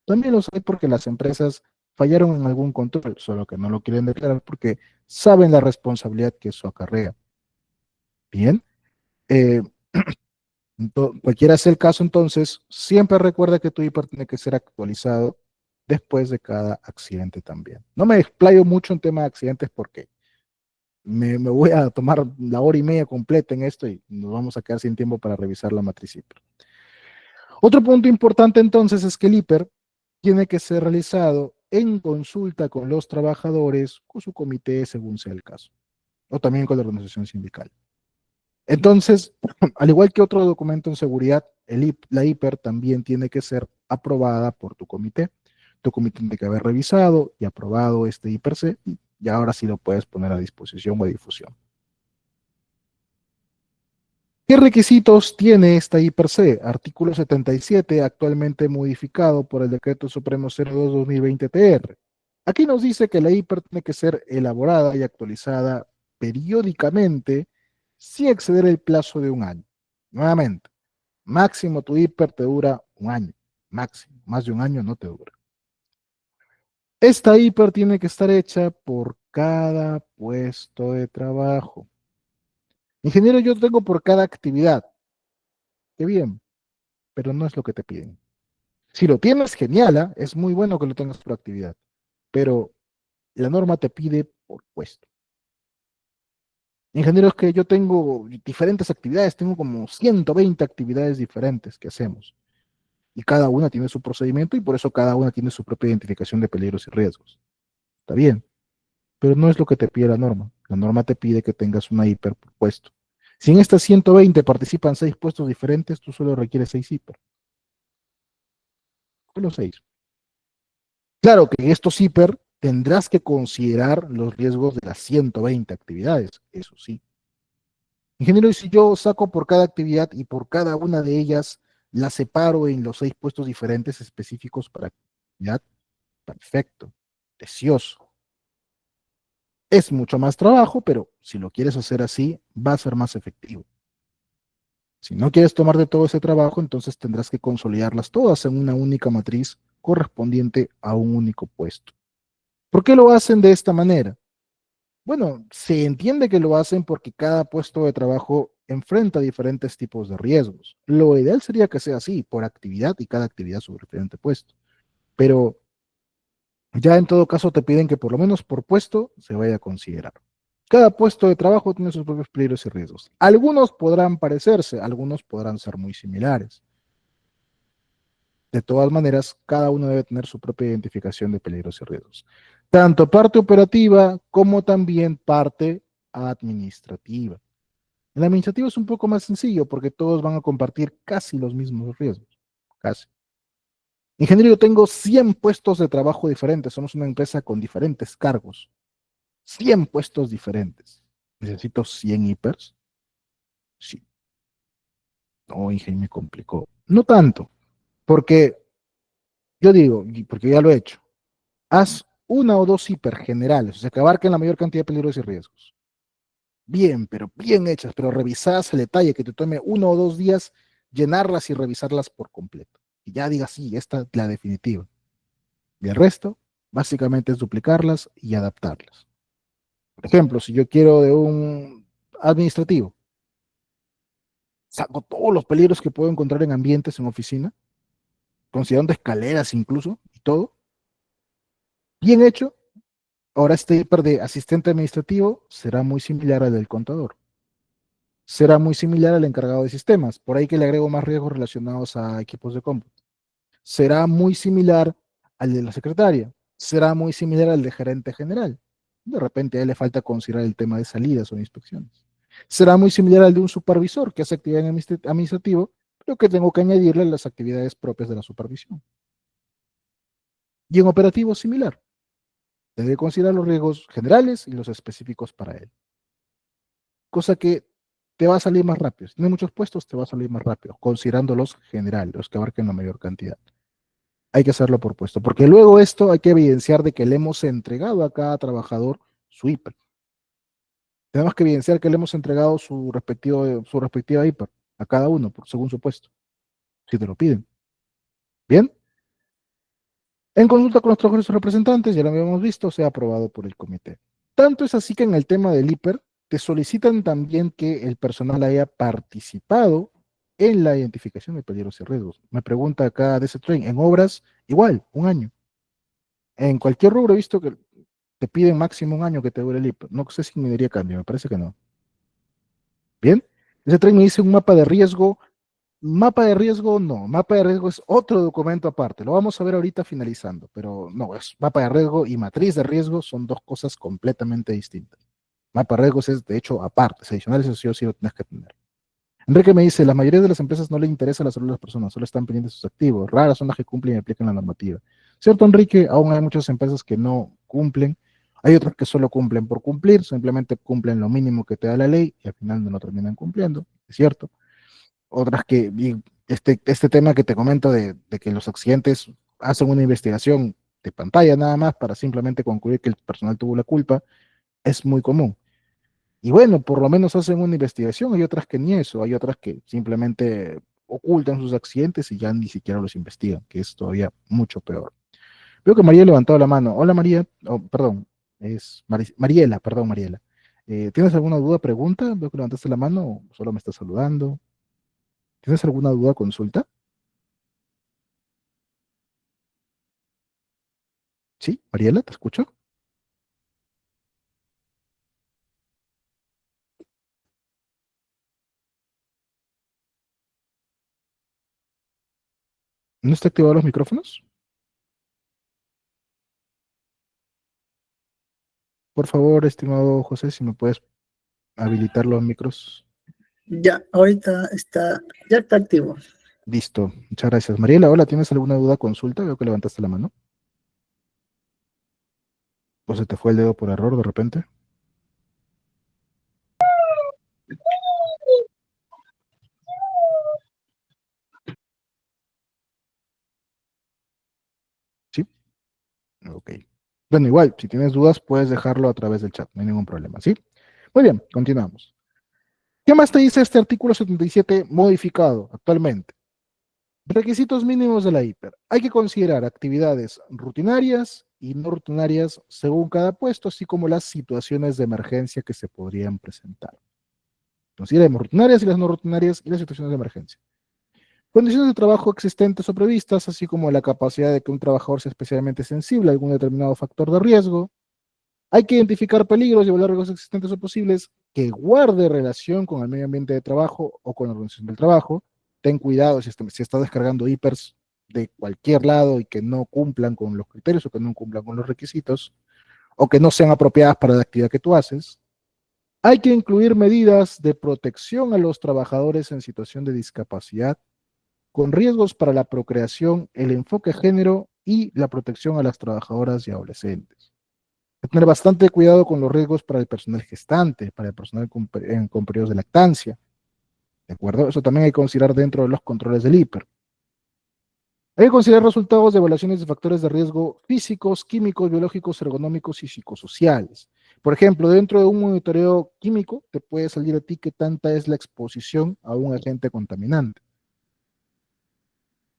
También los hay porque las empresas fallaron en algún control, solo que no lo quieren declarar porque saben la responsabilidad que eso acarrea. Bien, eh, cualquiera sea el caso, entonces, siempre recuerda que tu hiper tiene que ser actualizado después de cada accidente también. No me explayo mucho en tema de accidentes porque Me voy a tomar la hora y media completa en esto y nos vamos a quedar sin tiempo para revisar la matriz hiper. Otro punto importante entonces es que el hiper tiene que ser realizado en consulta con los trabajadores, con su comité según sea el caso, o también con la organización sindical. Entonces, al igual que otro documento en seguridad, la hiper también tiene que ser aprobada por tu comité. Tu comité tiene que haber revisado y aprobado este IPRC y ahora sí lo puedes poner a disposición o a difusión. ¿Qué requisitos tiene esta IPRC? Artículo 77, actualmente modificado por el Decreto Supremo 02-2020-TR. Aquí nos dice que la IPR tiene que ser elaborada y actualizada periódicamente sin exceder el plazo de un año. Nuevamente, máximo tu IPR te dura un año, máximo, más de un año no te dura. Esta IPR tiene que estar hecha por cada puesto de trabajo. Ingeniero, yo tengo por cada actividad. Qué bien, pero no es lo que te piden. Si lo tienes, genial, ¿ah? Es muy bueno que lo tengas por actividad, pero la norma te pide por puesto. Ingenieros, que yo tengo diferentes actividades, tengo como 120 actividades diferentes que hacemos y cada una tiene su procedimiento y por eso cada una tiene su propia identificación de peligros y riesgos. Está bien, pero no es lo que te pide la norma. La norma te pide que tengas una hiper por puesto. Si en estas 120 participan 6 puestos diferentes, tú solo requieres 6 hiper. Solo 6. Claro que en estos hiper tendrás que considerar los riesgos de las 120 actividades, eso sí. Ingeniero, y si yo saco por cada actividad y por cada una de ellas la separo en los 6 puestos diferentes específicos para actividad, perfecto, precioso. Es mucho más trabajo, pero si lo quieres hacer así, va a ser más efectivo. Si no quieres tomar de todo ese trabajo, entonces tendrás que consolidarlas todas en una única matriz correspondiente a un único puesto. ¿Por qué lo hacen de esta manera? Bueno, se entiende que lo hacen porque cada puesto de trabajo enfrenta diferentes tipos de riesgos. Lo ideal sería que sea así, por actividad y cada actividad su diferente puesto. Pero ya en todo caso te piden que por lo menos por puesto se vaya a considerar. Cada puesto de trabajo tiene sus propios peligros y riesgos. Algunos podrán parecerse, algunos podrán ser muy similares. De todas maneras, cada uno debe tener su propia identificación de peligros y riesgos. Tanto parte operativa como también parte administrativa. El administrativo es un poco más sencillo porque todos van a compartir casi los mismos riesgos. Casi. Ingeniero, yo tengo 100 puestos de trabajo diferentes. Somos una empresa con diferentes cargos. 100 puestos diferentes. ¿Necesito 100 hipers? Sí. No, ingeniero, me complicó. No tanto, porque yo digo, y porque ya lo he hecho, haz una o dos hiper generales, o sea, que abarquen la mayor cantidad de peligros y riesgos. Bien, pero bien hechas, pero revisadas al detalle, que te tome 1 o 2 días llenarlas y revisarlas por completo. Y ya digas, sí, esta es la definitiva. Y el resto, básicamente es duplicarlas y adaptarlas. Por ejemplo, si yo quiero de un administrativo, saco todos los peligros que puedo encontrar en ambientes en oficina, considerando escaleras incluso, y todo, bien hecho. Ahora este hiper de asistente administrativo será muy similar al del contador. Será muy similar al encargado de sistemas, por ahí que le agrego más riesgos relacionados a equipos de cómputo. Será muy similar al de la secretaria, será muy similar al de gerente general. De repente a él le falta considerar el tema de salidas o inspecciones. Será muy similar al de un supervisor que hace actividad en administrativo, pero que tengo que añadirle las actividades propias de la supervisión. Y en operativo similar. Debe considerar los riesgos generales y los específicos para él. Cosa que te va a salir más rápido. Si tienes muchos puestos, te va a salir más rápido, considerando los generales, los que abarquen la mayor cantidad. Hay que hacerlo por puesto, porque luego esto hay que evidenciar de que le hemos entregado a cada trabajador su IPR. Tenemos que evidenciar que le hemos entregado su respectiva IPR a cada uno, según su puesto, si te lo piden. Bien, en consulta con los trabajadores y representantes, ya lo habíamos visto, sea aprobado por el comité. Tanto es así que en el tema del IPR, te solicitan también que el personal haya participado en la identificación de peligros y riesgos. Me pregunta acá de ese tren, en obras, igual, un año. En cualquier rubro he visto que te piden máximo un año que te dure el hiper. No sé si minería cambia, me parece que no. Bien, ese tren me dice un mapa de riesgo. Mapa de riesgo, no. Mapa de riesgo es otro documento aparte. Lo vamos a ver ahorita finalizando, pero no, es mapa de riesgo y matriz de riesgo son dos cosas completamente distintas. Mapa de riesgos es, de hecho, aparte, es adicional, eso sí o sí lo tienes que tener. Enrique me dice, la mayoría de las empresas no le interesa la salud de las personas, solo están pendientes de sus activos. Raras son las que cumplen y aplican la normativa. ¿Cierto, Enrique? Aún hay muchas empresas que no cumplen. Hay otras que solo cumplen por cumplir, simplemente cumplen lo mínimo que te da la ley y al final no lo terminan cumpliendo, es cierto. Otras que, y este tema que te comento de que los accidentes hacen una investigación de pantalla nada más para simplemente concluir que el personal tuvo la culpa, es muy común. Y bueno, por lo menos hacen una investigación, hay otras que ni eso, hay otras que simplemente ocultan sus accidentes y ya ni siquiera los investigan, que es todavía mucho peor. Veo que María ha levantado la mano. Hola María, oh, perdón, es Mariela, perdón Mariela. ¿Tienes alguna duda, pregunta? Veo que levantaste la mano o solo me estás saludando. ¿Tienes alguna duda, consulta? Sí, Mariela, te escucho. ¿No está activado los micrófonos? Por favor, estimado José, si me puedes habilitar los micros. Ya, ahorita está, ya está activo. Listo, muchas gracias. Mariela, hola, ¿tienes alguna duda, consulta? Veo que levantaste la mano. ¿O se te fue el dedo por error de repente? Sí, ok. Bueno, igual, si tienes dudas, puedes dejarlo a través del chat, no hay ningún problema, ¿sí? Muy bien, continuamos. ¿Qué más te dice este artículo 77 modificado actualmente? Requisitos mínimos de la hiper. Hay que considerar actividades rutinarias y no rutinarias según cada puesto, así como las situaciones de emergencia que se podrían presentar. Consideremos rutinarias y las no rutinarias y las situaciones de emergencia. Condiciones de trabajo existentes o previstas, así como la capacidad de que un trabajador sea especialmente sensible a algún determinado factor de riesgo. Hay que identificar peligros y evaluar riesgos existentes o posibles que guarde relación con el medio ambiente de trabajo o con la organización del trabajo. Ten cuidado si estás descargando hipers de cualquier lado y que no cumplan con los criterios o que no cumplan con los requisitos o que no sean apropiadas para la actividad que tú haces. Hay que incluir medidas de protección a los trabajadores en situación de discapacidad con riesgos para la procreación, el enfoque de género y la protección a las trabajadoras y adolescentes. Hay que tener bastante cuidado con los riesgos para el personal gestante, para el personal con periodos de lactancia. ¿De acuerdo? Eso también hay que considerar dentro de los controles del hiper. Hay que considerar resultados de evaluaciones de factores de riesgo físicos, químicos, biológicos, ergonómicos y psicosociales. Por ejemplo, dentro de un monitoreo químico, te puede salir a ti qué tanta es la exposición a un agente contaminante.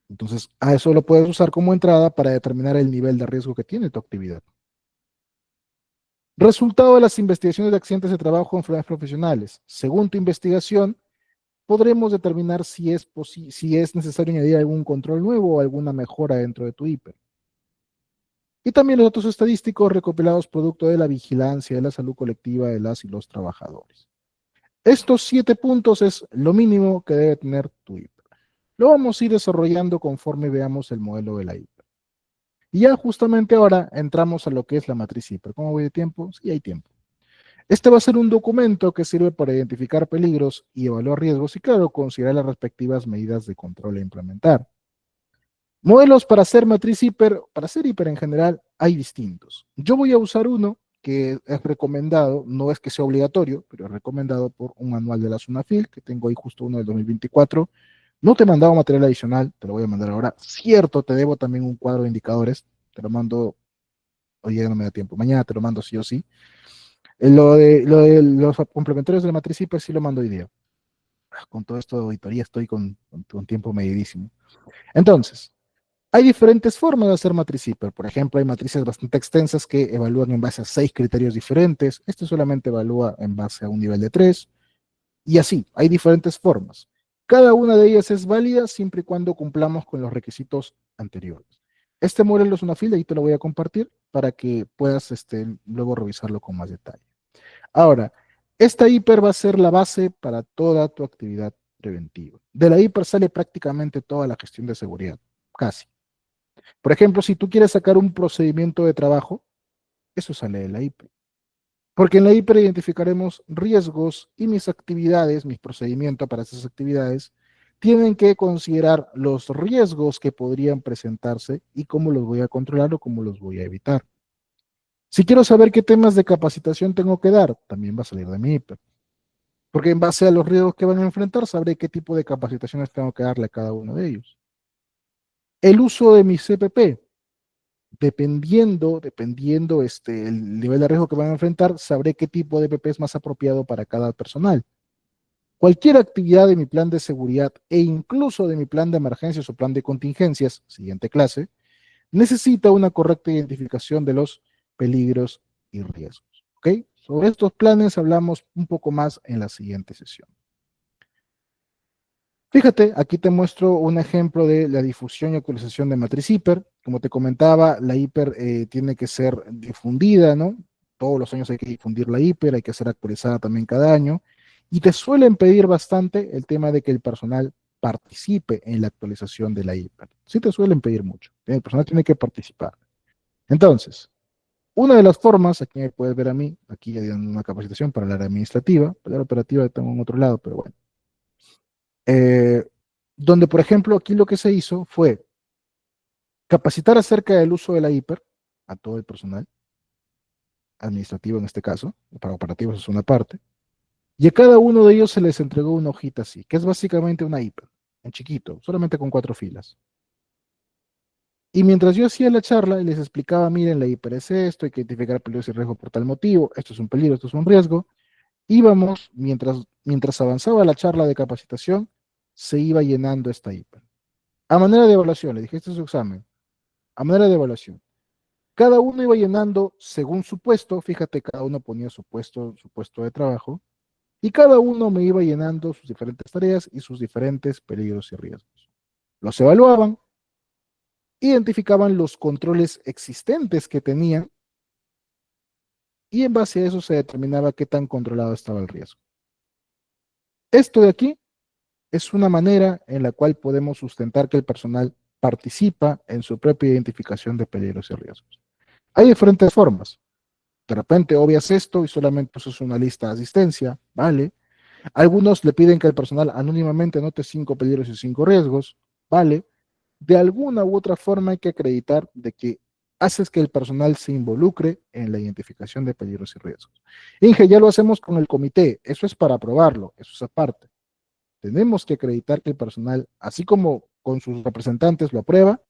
Entonces, a eso lo puedes usar como entrada para determinar el nivel de riesgo que tiene tu actividad. Resultado de las investigaciones de accidentes de trabajo o enfermedades profesionales. Según tu investigación, podremos determinar si es necesario añadir algún control nuevo o alguna mejora dentro de tu hiper. Y también los datos estadísticos recopilados producto de la vigilancia de la salud colectiva de las y los trabajadores. Estos 7 puntos es lo mínimo que debe tener tu hiper. Lo vamos a ir desarrollando conforme veamos el modelo de la hiper. Y ya justamente ahora entramos a lo que es la matriz hiper. ¿Cómo voy de tiempo? Sí, hay tiempo. Este va a ser un documento que sirve para identificar peligros y evaluar riesgos y, claro, considerar las respectivas medidas de control a implementar. Modelos para hacer matriz hiper, para hacer hiper en general, hay distintos. Yo voy a usar uno que es recomendado, no es que sea obligatorio, pero es recomendado por un manual de la SUNAFIL, que tengo ahí justo uno del 2024. No te he mandado material adicional, te lo voy a mandar ahora. Cierto, te debo también un cuadro de indicadores, te lo mando, hoy ya no me da tiempo, mañana te lo mando sí o sí. Lo de los complementarios de la matriz hiper sí lo mando hoy día. Con todo esto de auditoría estoy con tiempo medidísimo. Entonces, hay diferentes formas de hacer matriz hiper. Por ejemplo, hay matrices bastante extensas que evalúan en base a 6 criterios diferentes. Este solamente evalúa en base a un nivel de 3. Y así, hay diferentes formas. Cada una de ellas es válida siempre y cuando cumplamos con los requisitos anteriores. Este modelo es una fila y te lo voy a compartir para que puedas luego revisarlo con más detalle. Ahora, esta hiper va a ser la base para toda tu actividad preventiva. De la hiper sale prácticamente toda la gestión de seguridad, casi. Por ejemplo, si tú quieres sacar un procedimiento de trabajo, eso sale de la hiper. Porque en la hiper identificaremos riesgos y mis actividades, mis procedimientos para esas actividades, tienen que considerar los riesgos que podrían presentarse y cómo los voy a controlar o cómo los voy a evitar. Si quiero saber qué temas de capacitación tengo que dar, también va a salir de mi hiper. Porque en base a los riesgos que van a enfrentar, sabré qué tipo de capacitaciones tengo que darle a cada uno de ellos. El uso de mi CPP, dependiendo el nivel de riesgo que van a enfrentar, sabré qué tipo de PP es más apropiado para cada personal. Cualquier actividad de mi plan de seguridad e incluso de mi plan de emergencias o plan de contingencias, siguiente clase, necesita una correcta identificación de los peligros y riesgos. ¿Ok? Sobre estos planes hablamos un poco más en la siguiente sesión. Fíjate, aquí te muestro un ejemplo de la difusión y actualización de matriz hiper. Como te comentaba, la hiper tiene que ser difundida, ¿no? Todos los años hay que difundir la hiper, hay que ser actualizada también cada año. Y te suelen pedir bastante el tema de que el personal participe en la actualización de la hiper. Sí te suelen pedir mucho. El personal tiene que participar. Entonces, una de las formas, aquí me puedes ver a mí, aquí ya dieron una capacitación para la área administrativa, para la operativa la tengo en otro lado, pero bueno. Eh, donde, por ejemplo, aquí lo que se hizo fue capacitar acerca del uso de la hiper a todo el personal, administrativo en este caso, para operativos es una parte, y a cada uno de ellos se les entregó una hojita así, que es básicamente una hiper, en chiquito, solamente con 4 filas. Y mientras yo hacía la charla y les explicaba, miren, la hiper es esto, hay que identificar peligros y riesgos por tal motivo, esto es un peligro, esto es un riesgo, íbamos, mientras avanzaba la charla de capacitación, se iba llenando esta hiper. A manera de evaluación, le dije, este es su examen. A manera de evaluación. Cada uno iba llenando según su puesto, fíjate, cada uno ponía su puesto de trabajo, y cada uno me iba llenando sus diferentes tareas y sus diferentes peligros y riesgos. Los evaluaban, identificaban los controles existentes que tenían, y en base a eso se determinaba qué tan controlado estaba el riesgo. Esto de aquí es una manera en la cual podemos sustentar que el personal participa en su propia identificación de peligros y riesgos. Hay diferentes formas. De repente obvias esto y solamente usas una lista de asistencia, ¿vale? Algunos le piden que el personal anónimamente anote 5 peligros y 5 riesgos, ¿vale? De alguna u otra forma hay que acreditar de que haces que el personal se involucre en la identificación de peligros y riesgos. Inge, ya lo hacemos con el comité, eso es para aprobarlo, eso es aparte. Tenemos que acreditar que el personal, así como con sus representantes lo aprueba,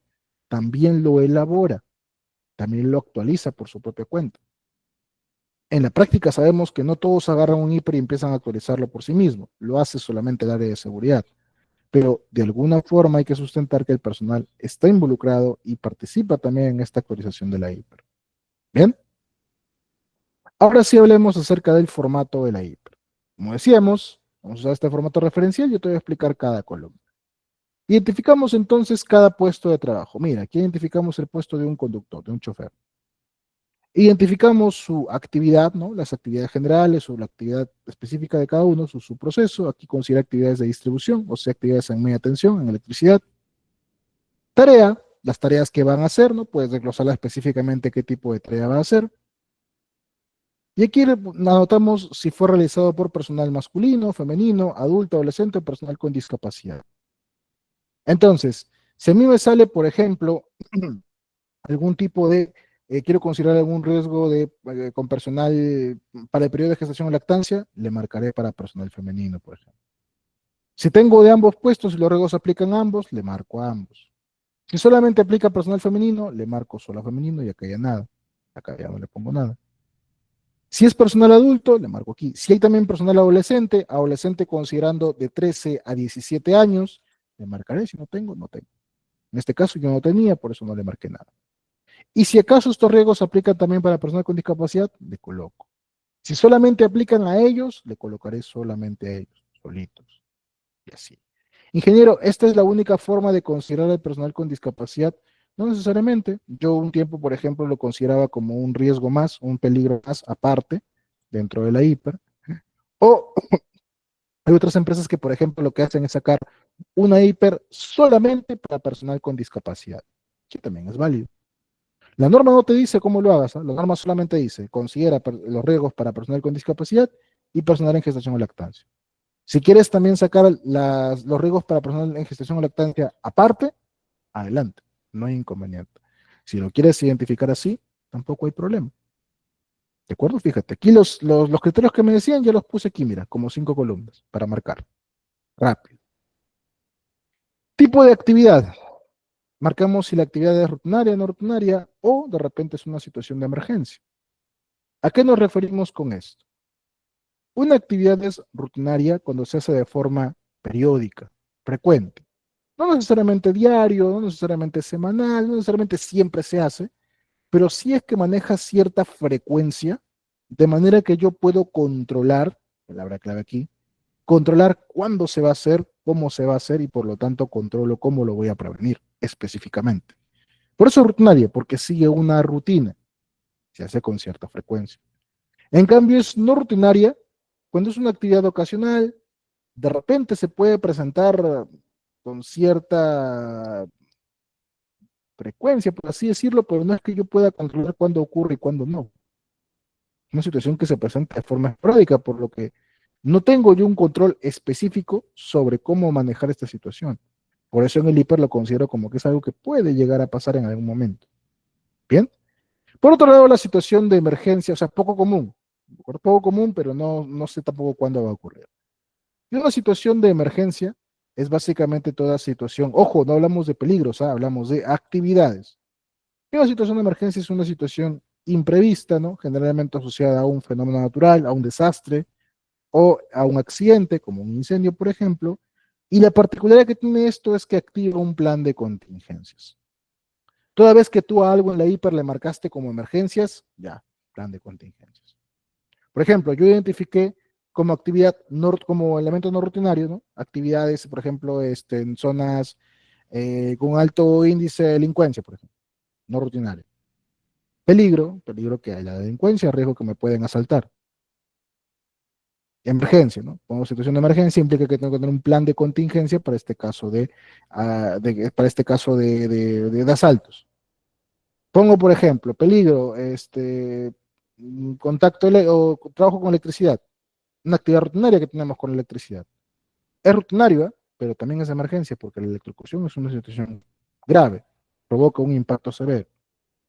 también lo elabora, también lo actualiza por su propia cuenta. En la práctica sabemos que no todos agarran un hiper y empiezan a actualizarlo por sí mismos, lo hace solamente el área de seguridad, pero de alguna forma hay que sustentar que el personal está involucrado y participa también en esta actualización de la hiper. Bien, ahora sí hablemos acerca del formato de la hiper. Como decíamos, vamos a usar este formato referencial, yo te voy a explicar cada columna. Identificamos entonces cada puesto de trabajo. Mira, aquí identificamos el puesto de un conductor, de un chofer. Identificamos su actividad, ¿no? Las actividades generales o la actividad específica de cada uno, su proceso. Aquí considera actividades de distribución, o sea, actividades en media tensión, en electricidad. Tarea, las tareas que van a hacer, ¿no? Puedes desglosarla específicamente qué tipo de tarea va a hacer. Y aquí anotamos si fue realizado por personal masculino, femenino, adulto, adolescente o personal con discapacidad. Entonces, si a mí me sale, por ejemplo, algún tipo de, quiero considerar algún riesgo con personal para el periodo de gestación o lactancia, le marcaré para personal femenino, por ejemplo. Si tengo de ambos puestos y los riesgos aplican a ambos, le marco a ambos. Si solamente aplica personal femenino, le marco solo a femenino y acá ya nada. Acá ya no le pongo nada. Si es personal adulto, le marco aquí. Si hay también personal adolescente, adolescente considerando de 13 a 17 años, le marcaré. Si no tengo, no tengo. En este caso yo no tenía, por eso no le marqué nada. Y si acaso estos riesgos aplican también para personas con discapacidad, le coloco. Si solamente aplican a ellos, le colocaré solamente a ellos, solitos. Y así. Ingeniero, esta es la única forma de considerar al personal con discapacidad. No necesariamente. Yo un tiempo, por ejemplo, lo consideraba como un riesgo más, un peligro más aparte dentro de la hiper. O hay otras empresas que, por ejemplo, lo que hacen es sacar una hiper solamente para personal con discapacidad, que también es válido. La norma no te dice cómo lo hagas, ¿ah? La norma solamente dice, considera los riesgos para personal con discapacidad y personal en gestación o lactancia. Si quieres también sacar los riesgos para personal en gestación o lactancia aparte, adelante, no hay inconveniente. Si lo quieres identificar así, tampoco hay problema. ¿De acuerdo? Fíjate, aquí los criterios que me decían, yo los puse aquí, mira, como 5 columnas para marcar. Rápido. Tipo de actividad. Marcamos si la actividad es rutinaria, no rutinaria o de repente es una situación de emergencia. ¿A qué nos referimos con esto? Una actividad es rutinaria cuando se hace de forma periódica, frecuente. No necesariamente diario, no necesariamente semanal, no necesariamente siempre se hace, pero sí es que maneja cierta frecuencia, de manera que yo puedo controlar, palabra clave aquí, controlar cuándo se va a hacer, cómo se va a hacer y por lo tanto controlo cómo lo voy a prevenir específicamente. Por eso es rutinaria, porque sigue una rutina, se hace con cierta frecuencia. En cambio, es no rutinaria cuando es una actividad ocasional, de repente se puede presentar con cierta frecuencia, por así decirlo, pero no es que yo pueda controlar cuándo ocurre y cuándo no. Una situación que se presenta de forma esporádica, por lo que no tengo yo un control específico sobre cómo manejar esta situación. Por eso en el hiper lo considero como que es algo que puede llegar a pasar en algún momento. Bien. Por otro lado, la situación de emergencia, o sea, poco común. Poco común, pero no sé tampoco cuándo va a ocurrir. Y una situación de emergencia es básicamente toda situación, ojo, no hablamos de peligros, ¿ah? Hablamos de actividades. Y una situación de emergencia es una situación imprevista, ¿no? Generalmente asociada a un fenómeno natural, a un desastre o a un accidente, como un incendio, por ejemplo. Y la particularidad que tiene esto es que activa un plan de contingencias. Toda vez que tú a algo en la hiper le marcaste como emergencias, ya, plan de contingencias. Por ejemplo, yo identifiqué como actividad, como elemento no rutinario, ¿no? Actividades, por ejemplo, en zonas con alto índice de delincuencia, por ejemplo, no rutinario. Peligro que hay la delincuencia, riesgo que me pueden asaltar. Emergencia, ¿no? Como situación de emergencia implica que tengo que tener un plan de contingencia para este caso para este caso de asaltos. Pongo, por ejemplo, peligro, o trabajo con electricidad, una actividad rutinaria que tenemos con electricidad. Es rutinario, ¿eh? Pero también es emergencia porque la electrocución es una situación grave, provoca un impacto severo,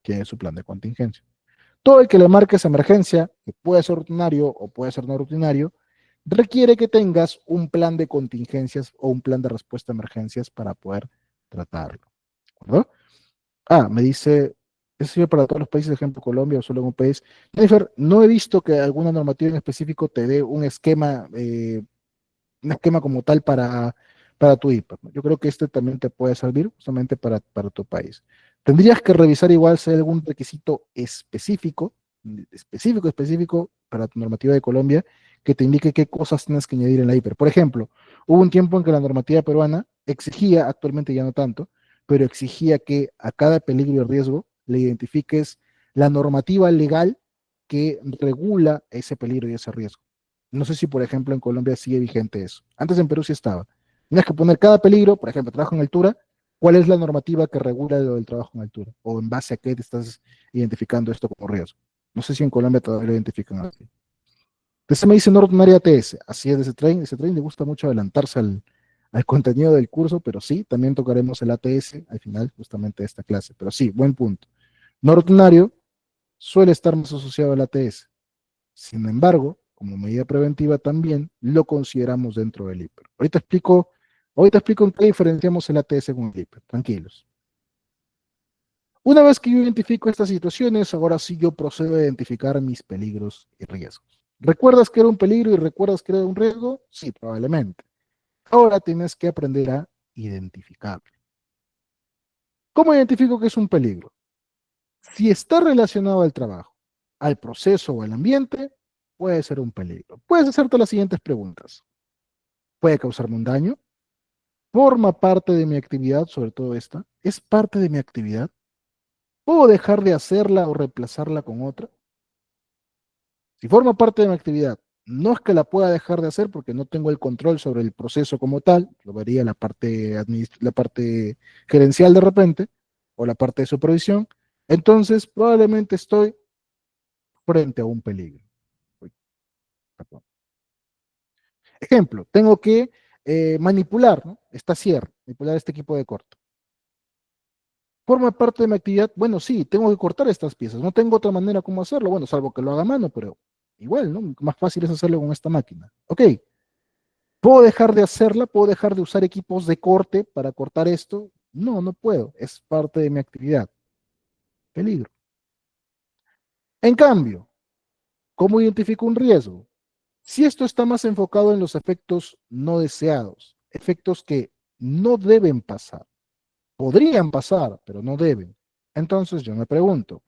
que es su plan de contingencia. Todo el que le marques emergencia, que puede ser rutinario o puede ser no rutinario, requiere que tengas un plan de contingencias o un plan de respuesta a emergencias para poder tratarlo. ¿De acuerdo? Me dice, ¿eso sirve para todos los países, ejemplo Colombia o solo en un país? Jennifer, no he visto que alguna normativa en específico te dé un esquema como tal para tu IPA, ¿no? Yo creo que este también te puede servir justamente para tu país. Tendrías que revisar igual si hay algún requisito específico para tu normativa de Colombia que te indique qué cosas tienes que añadir en la hiper. Por ejemplo, hubo un tiempo en que la normativa peruana exigía, actualmente ya no tanto, pero exigía que a cada peligro y riesgo le identifiques la normativa legal que regula ese peligro y ese riesgo. No sé si, por ejemplo, en Colombia sigue vigente eso. Antes en Perú sí estaba. Tienes que poner cada peligro, por ejemplo, trabajo en altura, cuál es la normativa que regula lo del trabajo en altura, o en base a qué te estás identificando esto como riesgo. No sé si en Colombia todavía lo identifican así. Entonces me dice Nordmare ATS, así es de ese tren le gusta mucho adelantarse al contenido del curso, pero sí, también tocaremos el ATS al final justamente de esta clase. Pero sí, buen punto. No rutinario suele estar más asociado al ATS. Sin embargo, como medida preventiva también lo consideramos dentro del hiper. Ahorita explico en qué diferenciamos el ATS con el hiper, tranquilos. Una vez que yo identifico estas situaciones, ahora sí yo procedo a identificar mis peligros y riesgos. ¿Recuerdas que era un peligro y recuerdas que era un riesgo? Sí, probablemente. Ahora tienes que aprender a identificarlo. ¿Cómo identifico que es un peligro? Si está relacionado al trabajo, al proceso o al ambiente, puede ser un peligro. Puedes hacerte las siguientes preguntas. ¿Puede causarme un daño? ¿Forma parte de mi actividad, sobre todo esta? ¿Es parte de mi actividad? ¿Puedo dejar de hacerla o reemplazarla con otra? Si forma parte de mi actividad, no es que la pueda dejar de hacer porque no tengo el control sobre el proceso como tal, lo vería la parte gerencial de repente, o la parte de supervisión, entonces probablemente estoy frente a un peligro. Uy, perdón. Ejemplo, tengo que manipular, ¿no? Esta sierra, manipular este equipo de corte. ¿Forma parte de mi actividad? Bueno, sí, tengo que cortar estas piezas. No tengo otra manera como hacerlo. Bueno, salvo que lo haga a mano, pero igual, ¿no? Más fácil es hacerlo con esta máquina. Ok, ¿puedo dejar de hacerla? ¿Puedo dejar de usar equipos de corte para cortar esto? No, no puedo. Es parte de mi actividad. Peligro. En cambio, ¿cómo identifico un riesgo? Si esto está más enfocado en los efectos no deseados, efectos que no deben pasar, podrían pasar, pero no deben. Entonces yo me pregunto,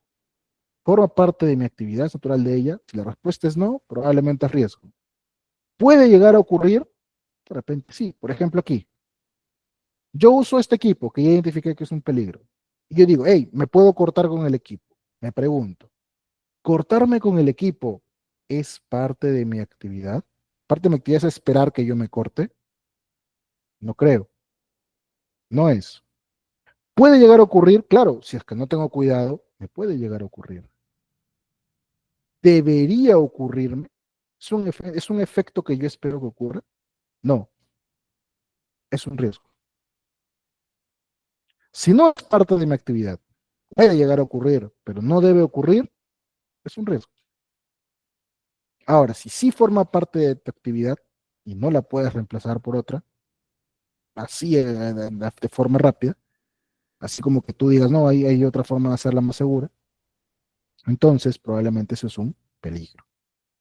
¿forma parte de mi actividad natural de ella? Si la respuesta es no, probablemente es riesgo. ¿Puede llegar a ocurrir? De repente sí. Por ejemplo, aquí. Yo uso este equipo que ya identifiqué que es un peligro. Y yo digo, hey, ¿me puedo cortar con el equipo? Me pregunto, ¿cortarme con el equipo es parte de mi actividad? ¿Parte de mi actividad es esperar que yo me corte? No creo. No es. ¿Puede llegar a ocurrir? Claro, si es que no tengo cuidado, me puede llegar a ocurrir. ¿Debería ocurrirme? ¿Es un efecto que yo espero que ocurra? No, es un riesgo. Si no es parte de mi actividad, puede llegar a ocurrir, pero no debe ocurrir, es un riesgo. Ahora, si sí forma parte de tu actividad y no la puedes reemplazar por otra, así de forma rápida, así como que tú digas, no, hay otra forma de hacerla más segura, entonces probablemente eso es un peligro.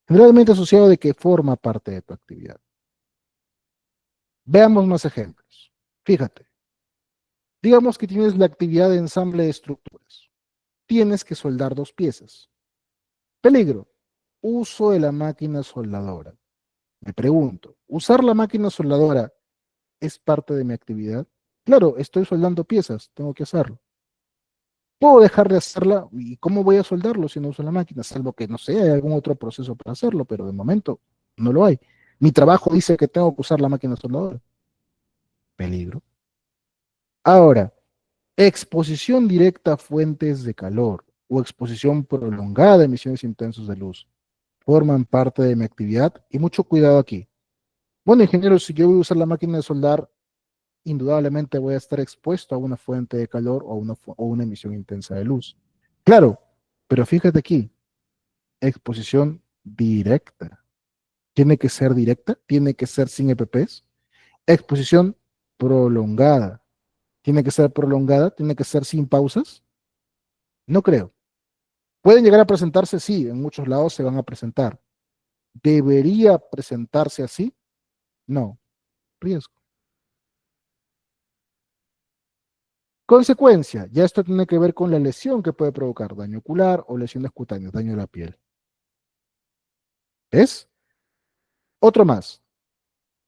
Generalmente asociado de que forma parte de tu actividad. Veamos más ejemplos. Fíjate, digamos que tienes la actividad de ensamble de estructuras. Tienes que soldar dos piezas. Peligro. Uso de la máquina soldadora. Me pregunto, ¿usar la máquina soldadora es parte de mi actividad? Claro, estoy soldando piezas, tengo que hacerlo. ¿Puedo dejar de hacerla? ¿Y cómo voy a soldarlo si no uso la máquina? Salvo que, no sé, hay algún otro proceso para hacerlo, pero de momento no lo hay. Mi trabajo dice que tengo que usar la máquina soldadora. Peligro. Ahora, exposición directa a fuentes de calor o exposición prolongada a emisiones intensas de luz forman parte de mi actividad y mucho cuidado aquí. Bueno, ingeniero, si yo voy a usar la máquina de soldar, indudablemente voy a estar expuesto a una fuente de calor o una emisión intensa de luz. Claro, pero fíjate aquí, exposición directa. ¿Tiene que ser directa? ¿Tiene que ser sin EPPs? Exposición prolongada. ¿Tiene que ser prolongada? ¿Tiene que ser sin pausas? No creo. ¿Pueden llegar a presentarse? Sí, en muchos lados se van a presentar. ¿Debería presentarse así? No, riesgo. Consecuencia, ya esto tiene que ver con la lesión que puede provocar daño ocular o lesiones cutáneas, daño de la piel. ¿Es? Otro más.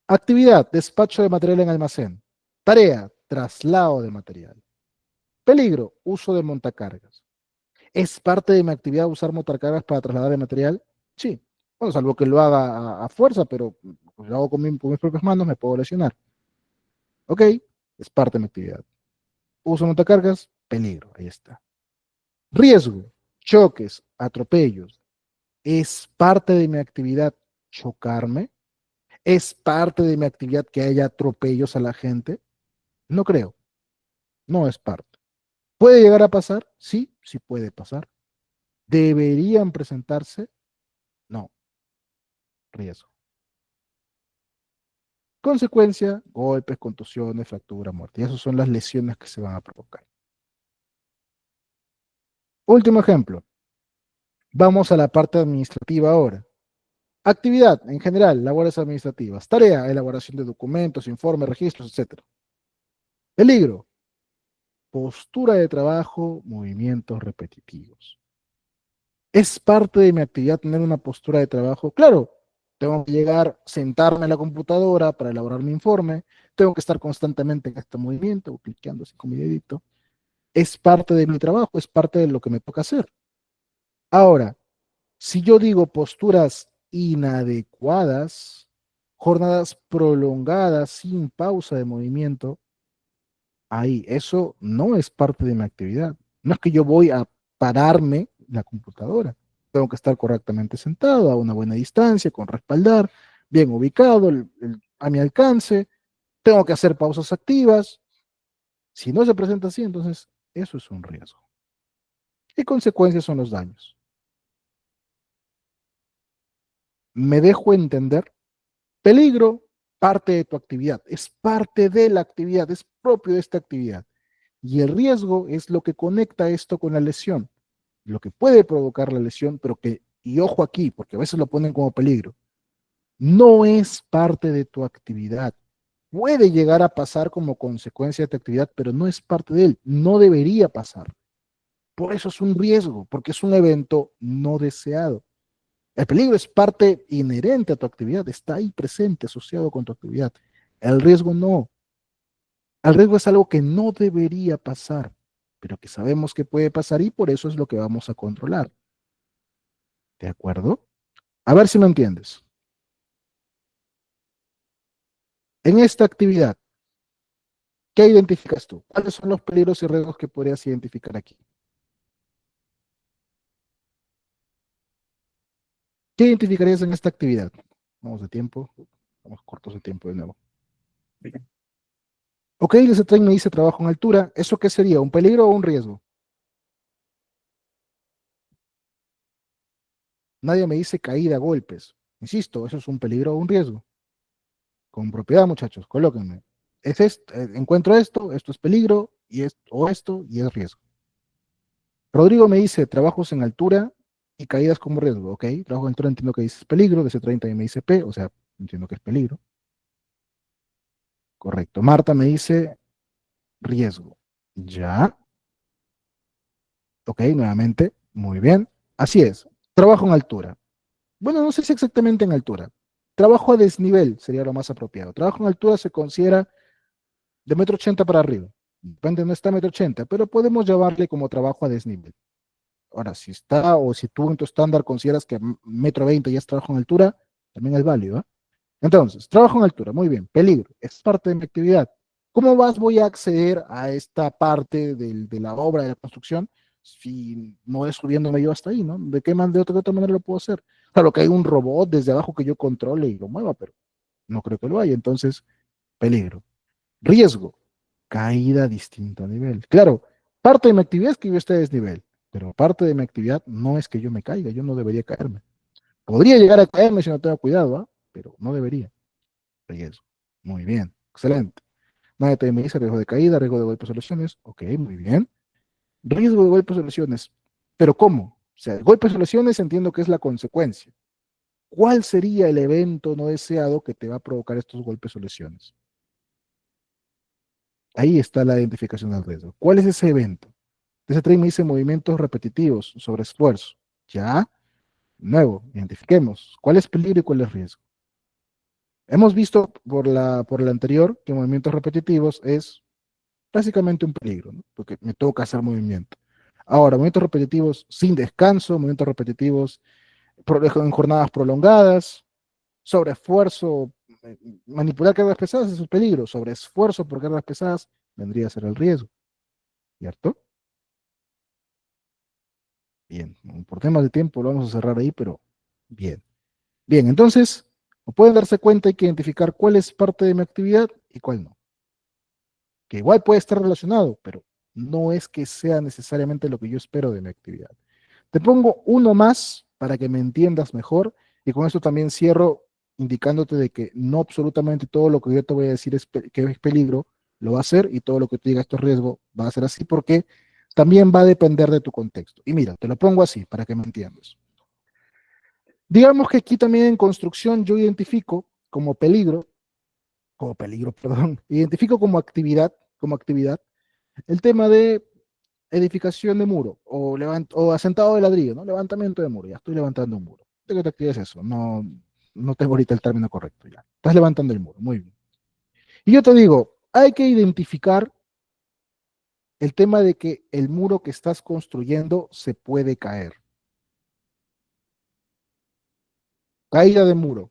Actividad, despacho de material en almacén. Tarea, traslado de material. Peligro, uso de montacargas. ¿Es parte de mi actividad usar montacargas para trasladar el material? Sí. Bueno, salvo que lo haga a fuerza, pero pues, lo hago con mis propias manos, me puedo lesionar. Ok, es parte de mi actividad. Uso de montacargas, peligro, ahí está. Riesgo, choques, atropellos. ¿Es parte de mi actividad chocarme? ¿Es parte de mi actividad que haya atropellos a la gente? No creo, no es parte. ¿Puede llegar a pasar? Sí, sí puede pasar. ¿Deberían presentarse? No, riesgo. Consecuencia, golpes, contusiones, fractura, muerte. Y esas son las lesiones que se van a provocar. Último ejemplo. Vamos a la parte administrativa ahora. Actividad, en general, labores administrativas. Tarea, elaboración de documentos, informes, registros, etc. Peligro, postura de trabajo, movimientos repetitivos. ¿Es parte de mi actividad tener una postura de trabajo? Claro, tengo que llegar, sentarme en la computadora para elaborar mi informe, tengo que estar constantemente en este movimiento, cliqueando así con mi dedito. Es parte de mi trabajo, es parte de lo que me toca hacer. Ahora, si yo digo posturas inadecuadas, jornadas prolongadas sin pausa de movimiento, ahí eso no es parte de mi actividad. No es que yo voy a pararme en la computadora. Tengo que estar correctamente sentado, a una buena distancia, con respaldar, bien ubicado, a mi alcance. Tengo que hacer pausas activas. Si no se presenta así, entonces eso es un riesgo. ¿Qué consecuencias son los daños? ¿Me dejo entender? Peligro, parte de tu actividad, es parte de la actividad, es propio de esta actividad. Y el riesgo es lo que conecta esto con la lesión, lo que puede provocar la lesión, pero que, y ojo aquí, porque a veces lo ponen como peligro, no es parte de tu actividad. Puede llegar a pasar como consecuencia de tu actividad, pero no es parte de él, no debería pasar. Por eso es un riesgo, porque es un evento no deseado. El peligro es parte inherente a tu actividad, está ahí presente, asociado con tu actividad. El riesgo no. El riesgo es algo que no debería pasar, pero que sabemos que puede pasar y por eso es lo que vamos a controlar. ¿De acuerdo? A ver si me entiendes. En esta actividad, ¿qué identificas tú? ¿Cuáles son los peligros y riesgos que podrías identificar aquí? ¿Qué identificarías en esta actividad? Vamos de tiempo, vamos cortos de tiempo de nuevo. Ok, ese tren me dice trabajo en altura. ¿Eso qué sería? ¿Un peligro o un riesgo? Nadie me dice caída a golpes. Insisto, eso es un peligro o un riesgo. Con propiedad, muchachos, colóquenme. Encuentro esto, esto es peligro, y esto, y es riesgo. Rodrigo me dice trabajos en altura y caídas como riesgo. Ok, trabajo en altura entiendo que dice peligro, de ese 30 y me dice P, o sea, entiendo que es peligro. Correcto. Marta me dice riesgo. Ya, ok, nuevamente, muy bien. Así es. Trabajo en altura. Bueno, no sé si exactamente en altura. Trabajo a desnivel sería lo más apropiado. Trabajo en altura se considera de 1,80 m para arriba. Depende, no está 1,80 m, pero podemos llamarle como trabajo a desnivel. Ahora, si está o si tú en tu estándar consideras que 1,20 m ya es trabajo en altura, también es válido, ¿eh? Entonces, trabajo en altura, muy bien, peligro, es parte de mi actividad. ¿Cómo más voy a acceder a esta parte de la obra, de la construcción, si no es subiéndome yo hasta ahí, ¿no? ¿De otra manera lo puedo hacer? Claro que hay un robot desde abajo que yo controle y lo mueva, pero no creo que lo haya. Entonces, peligro. Riesgo, caída a distinto nivel. Claro, parte de mi actividad es que yo esté a desnivel, pero parte de mi actividad no es que yo me caiga, yo no debería caerme. Podría llegar a caerme si no tengo cuidado, ¿ah? Pero no debería. Riesgo. Muy bien, excelente. Nadie te me dice riesgo de caída, riesgo de golpes o lesiones. Ok, muy bien. Riesgo de golpes o lesiones. ¿Pero cómo? O sea, golpes o lesiones entiendo que es la consecuencia. ¿Cuál sería el evento no deseado que te va a provocar estos golpes o lesiones? Ahí está la identificación del riesgo. ¿Cuál es ese evento? Ese tren me dice movimientos repetitivos sobre esfuerzo. Ya, nuevo, identifiquemos. ¿Cuál es peligro y cuál es riesgo? Hemos visto por la anterior que movimientos repetitivos es básicamente un peligro, ¿no? Porque me toca hacer movimiento. Ahora, movimientos repetitivos sin descanso, movimientos repetitivos en jornadas prolongadas, sobre esfuerzo, manipular cargas pesadas es un peligro, sobre esfuerzo por cargas pesadas vendría a ser el riesgo, ¿cierto? Bien, por temas de tiempo lo vamos a cerrar ahí, pero bien. Bien, entonces, como pueden darse cuenta, hay que identificar cuál es parte de mi actividad y cuál no. Que igual puede estar relacionado, pero no es que sea necesariamente lo que yo espero de mi actividad. Te pongo uno más para que me entiendas mejor y con esto también cierro indicándote de que no absolutamente todo lo que yo te voy a decir que es peligro lo va a hacer y todo lo que te diga esto es riesgo va a ser así porque también va a depender de tu contexto. Y mira, te lo pongo así para que me entiendas. Digamos que aquí también en construcción yo identifico como peligro, perdón, identifico como actividad, el tema de edificación de muro o asentado de ladrillo, ¿no? Levantamiento de muro, ya estoy levantando un muro. ¿De qué te actividad es eso? No, no tengo ahorita el término correcto ya. Estás levantando el muro, muy bien. Y yo te digo, hay que identificar el tema de que el muro que estás construyendo se puede caer. Caída de muro.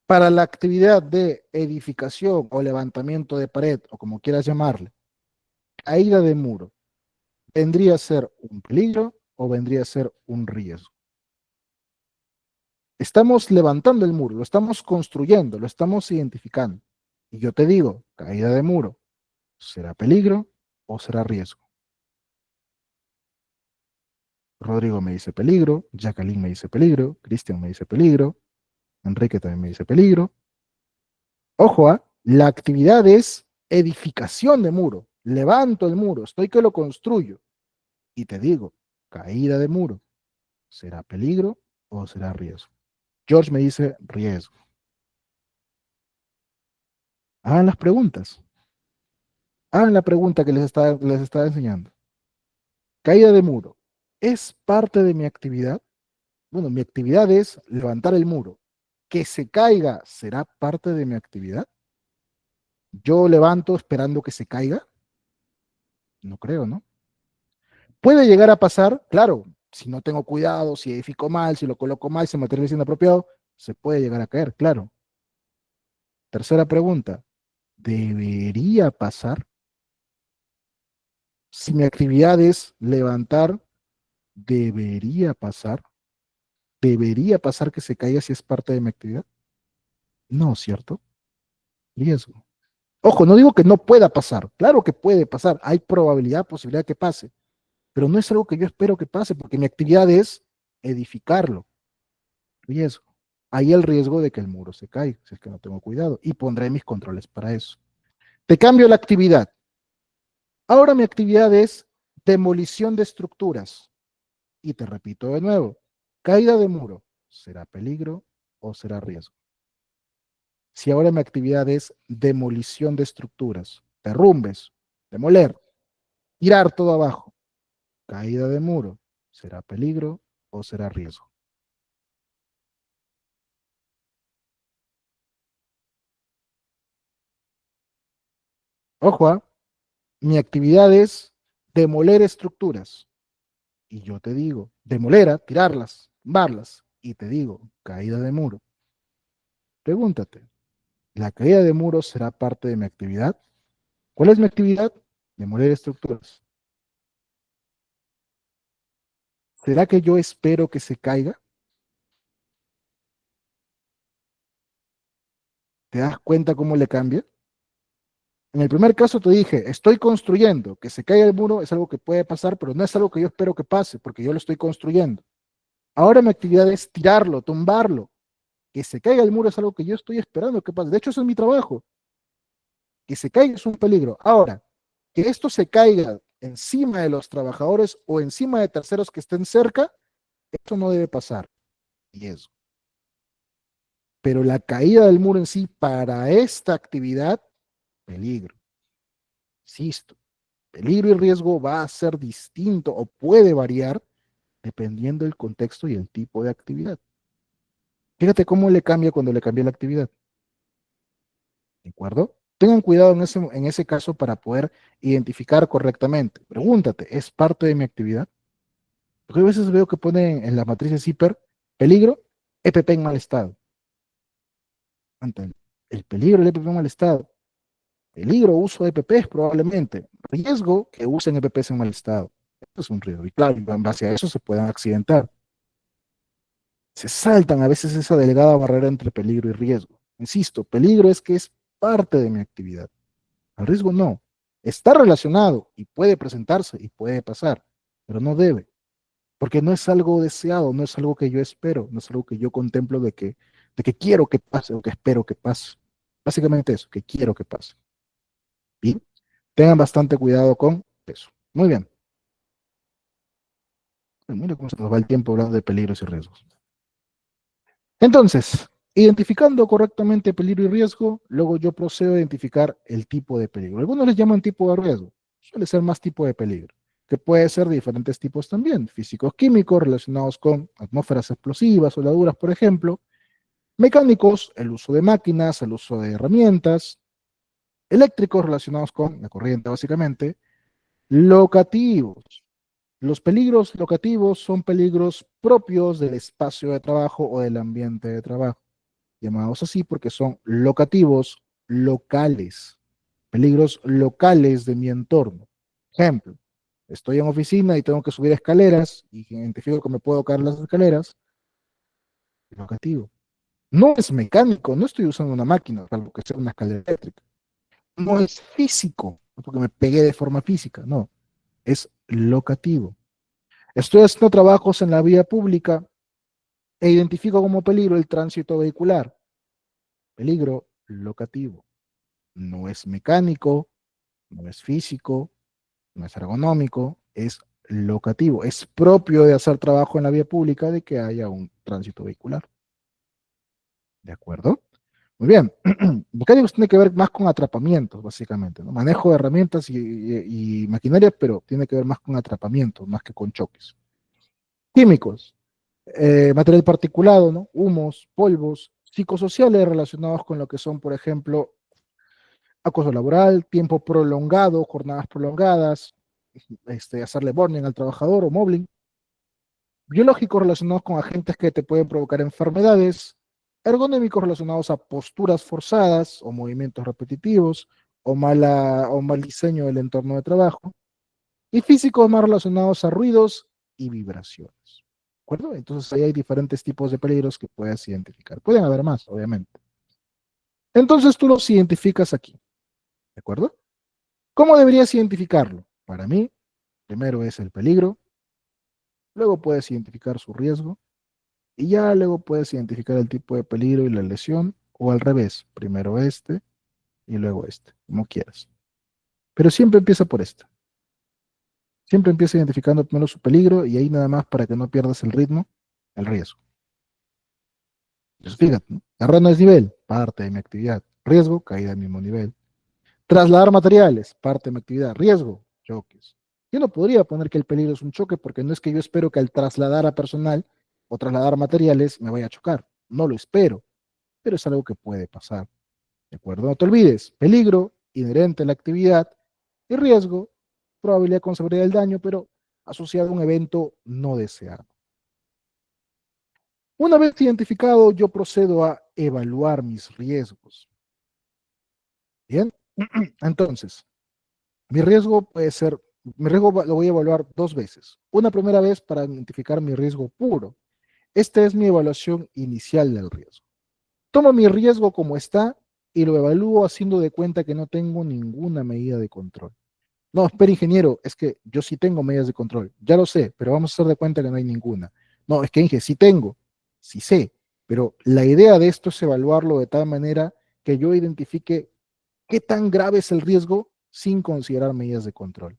Para la actividad de edificación o levantamiento de pared, o como quieras llamarle, caída de muro, ¿vendría a ser un peligro o vendría a ser un riesgo? Estamos levantando el muro, lo estamos construyendo, lo estamos identificando. Y yo te digo, caída de muro, ¿será peligro o será riesgo? Rodrigo me dice peligro, Jacqueline me dice peligro, Cristian me dice peligro, Enrique también me dice peligro. Ojo, la actividad es edificación de muro. Levanto el muro, estoy que lo construyo. Y te digo, caída de muro, ¿será peligro o será riesgo? George me dice riesgo. Hagan las preguntas. Hagan la pregunta que les estaba enseñando. Caída de muro. ¿Es parte de mi actividad? Bueno, mi actividad es levantar el muro. Que se caiga, ¿será parte de mi actividad? ¿Yo levanto esperando que se caiga? No creo, ¿no? Puede llegar a pasar, claro, si no tengo cuidado, si edifico mal, si lo coloco mal, si el material es inapropiado, se puede llegar a caer, claro. Tercera pregunta, ¿debería pasar? Si mi actividad es levantar, ¿debería pasar? ¿Debería pasar que se caiga si es parte de mi actividad? No, ¿cierto? Riesgo. Ojo, no digo que no pueda pasar, claro que puede pasar, hay probabilidad, posibilidad que pase, pero no es algo que yo espero que pase porque mi actividad es edificarlo. Riesgo. Hay el riesgo de que el muro se caiga, si es que no tengo cuidado, y pondré mis controles para eso. Te cambio la actividad. Ahora mi actividad es demolición de estructuras. Y te repito de nuevo, caída de muro, ¿será peligro o será riesgo? Si ahora mi actividad es demolición de estructuras, derrumbes, demoler, tirar todo abajo, caída de muro, ¿será peligro o será riesgo? Ojo, mi actividad es demoler estructuras. Y yo te digo, demoler, tirarlas, tumbarlas. Y te digo, caída de muro. Pregúntate, ¿la caída de muro será parte de mi actividad? ¿Cuál es mi actividad? Demoler estructuras. ¿Será que yo espero que se caiga? ¿Te das cuenta cómo le cambia? En el primer caso te dije, estoy construyendo, que se caiga el muro es algo que puede pasar, pero no es algo que yo espero que pase, porque yo lo estoy construyendo. Ahora mi actividad es tirarlo, tumbarlo. Que se caiga el muro es algo que yo estoy esperando que pase. De hecho, eso es mi trabajo. Que se caiga es un peligro. Ahora, que esto se caiga encima de los trabajadores o encima de terceros que estén cerca, esto no debe pasar. Y eso. Pero la caída del muro en sí para esta actividad, peligro. Insisto, peligro y riesgo va a ser distinto o puede variar dependiendo del contexto y el tipo de actividad. Fíjate cómo le cambia cuando le cambia la actividad. ¿De acuerdo? Tengan cuidado en ese caso para poder identificar correctamente. Pregúntate, ¿es parte de mi actividad? Porque a veces veo que ponen en las matrices hiper peligro, EPP en mal estado. El peligro del EPP en mal estado. Peligro, uso de EPPs probablemente. Riesgo que usen EPPs en mal estado. Eso es un riesgo. Y claro, en base a eso se pueden accidentar. Se saltan a veces esa delgada barrera entre peligro y riesgo. Insisto, peligro es que es parte de mi actividad. El riesgo no. Está relacionado y puede presentarse y puede pasar, pero no debe, porque no es algo deseado, no es algo que yo espero, no es algo que yo contemplo de que quiero que pase o que espero que pase. Básicamente eso, que quiero que pase. Bien, tengan bastante cuidado con eso. Muy bien. Mira cómo se nos va el tiempo hablando de peligros y riesgos. Entonces, identificando correctamente peligro y riesgo, luego yo procedo a identificar el tipo de peligro. Algunos les llaman tipo de riesgo, suele ser más tipo de peligro, que puede ser de diferentes tipos también, físicos químicos relacionados con atmósferas explosivas, soldaduras, por ejemplo, mecánicos, el uso de máquinas, el uso de herramientas, eléctricos relacionados con la corriente, básicamente, Locativos. Los peligros locativos son peligros propios del espacio de trabajo o del ambiente de trabajo, llamados así porque son locativos locales, peligros locales de mi entorno. Ejemplo, estoy en oficina y tengo que subir escaleras y identifico que me puedo caer las escaleras, locativo. No es mecánico, no estoy usando una máquina, salvo que sea una escalera eléctrica. No es físico, no porque me pegué de forma física, no, es locativo. Estoy haciendo trabajos en la vía pública e identifico como peligro el tránsito vehicular. Peligro locativo. No es mecánico, no es físico, no es ergonómico, es locativo. Es propio de hacer trabajo en la vía pública de que haya un tránsito vehicular. ¿De acuerdo? Muy bien. Mecánicos tiene que ver más con atrapamientos, básicamente, ¿no? Manejo de herramientas y maquinaria, pero tiene que ver más con atrapamientos, más que con choques. Químicos, material particulado, ¿no? Humos, polvos, psicosociales relacionados con lo que son, por ejemplo, acoso laboral, tiempo prolongado, jornadas prolongadas, hacerle burning al trabajador o mobbing, biológicos relacionados con agentes que te pueden provocar enfermedades, ergonómicos relacionados a posturas forzadas o movimientos repetitivos o mal diseño del entorno de trabajo, y físicos más relacionados a ruidos y vibraciones. ¿De acuerdo? Entonces ahí hay diferentes tipos de peligros que puedes identificar. Pueden haber más, obviamente. Entonces tú los identificas aquí. ¿De acuerdo? ¿Cómo deberías identificarlo? Para mí, primero es el peligro, luego puedes identificar su riesgo y ya luego puedes identificar el tipo de peligro y la lesión o al revés, primero este y luego este, como quieras. Pero siempre empieza por este. Siempre empieza identificando primero su peligro y ahí nada más para que no pierdas el ritmo, el riesgo. Entonces fíjate, ¿no? Error no es nivel, parte de mi actividad. Riesgo, caída del mismo nivel. Trasladar materiales, parte de mi actividad. Riesgo, choques. Yo no podría poner que el peligro es un choque porque no es que yo espero que al trasladar a personal o trasladar materiales me vaya a chocar. No lo espero, pero es algo que puede pasar. ¿De acuerdo? No te olvides, peligro inherente a la actividad y riesgo, probabilidad con seguridad del daño, pero asociado a un evento no deseado. Una vez identificado, yo procedo a evaluar mis riesgos. Bien, entonces, mi riesgo puede ser, mi riesgo lo voy a evaluar dos veces. Una primera vez para identificar mi riesgo puro. Esta es mi evaluación inicial del riesgo. Tomo mi riesgo como está y lo evalúo haciendo de cuenta que no tengo ninguna medida de control. No, espera, ingeniero, es que yo sí tengo medidas de control. Ya lo sé, pero vamos a hacer de cuenta que no hay ninguna. No, es que, Inge, sí tengo, sí sé, pero la idea de esto es evaluarlo de tal manera que yo identifique qué tan grave es el riesgo sin considerar medidas de control.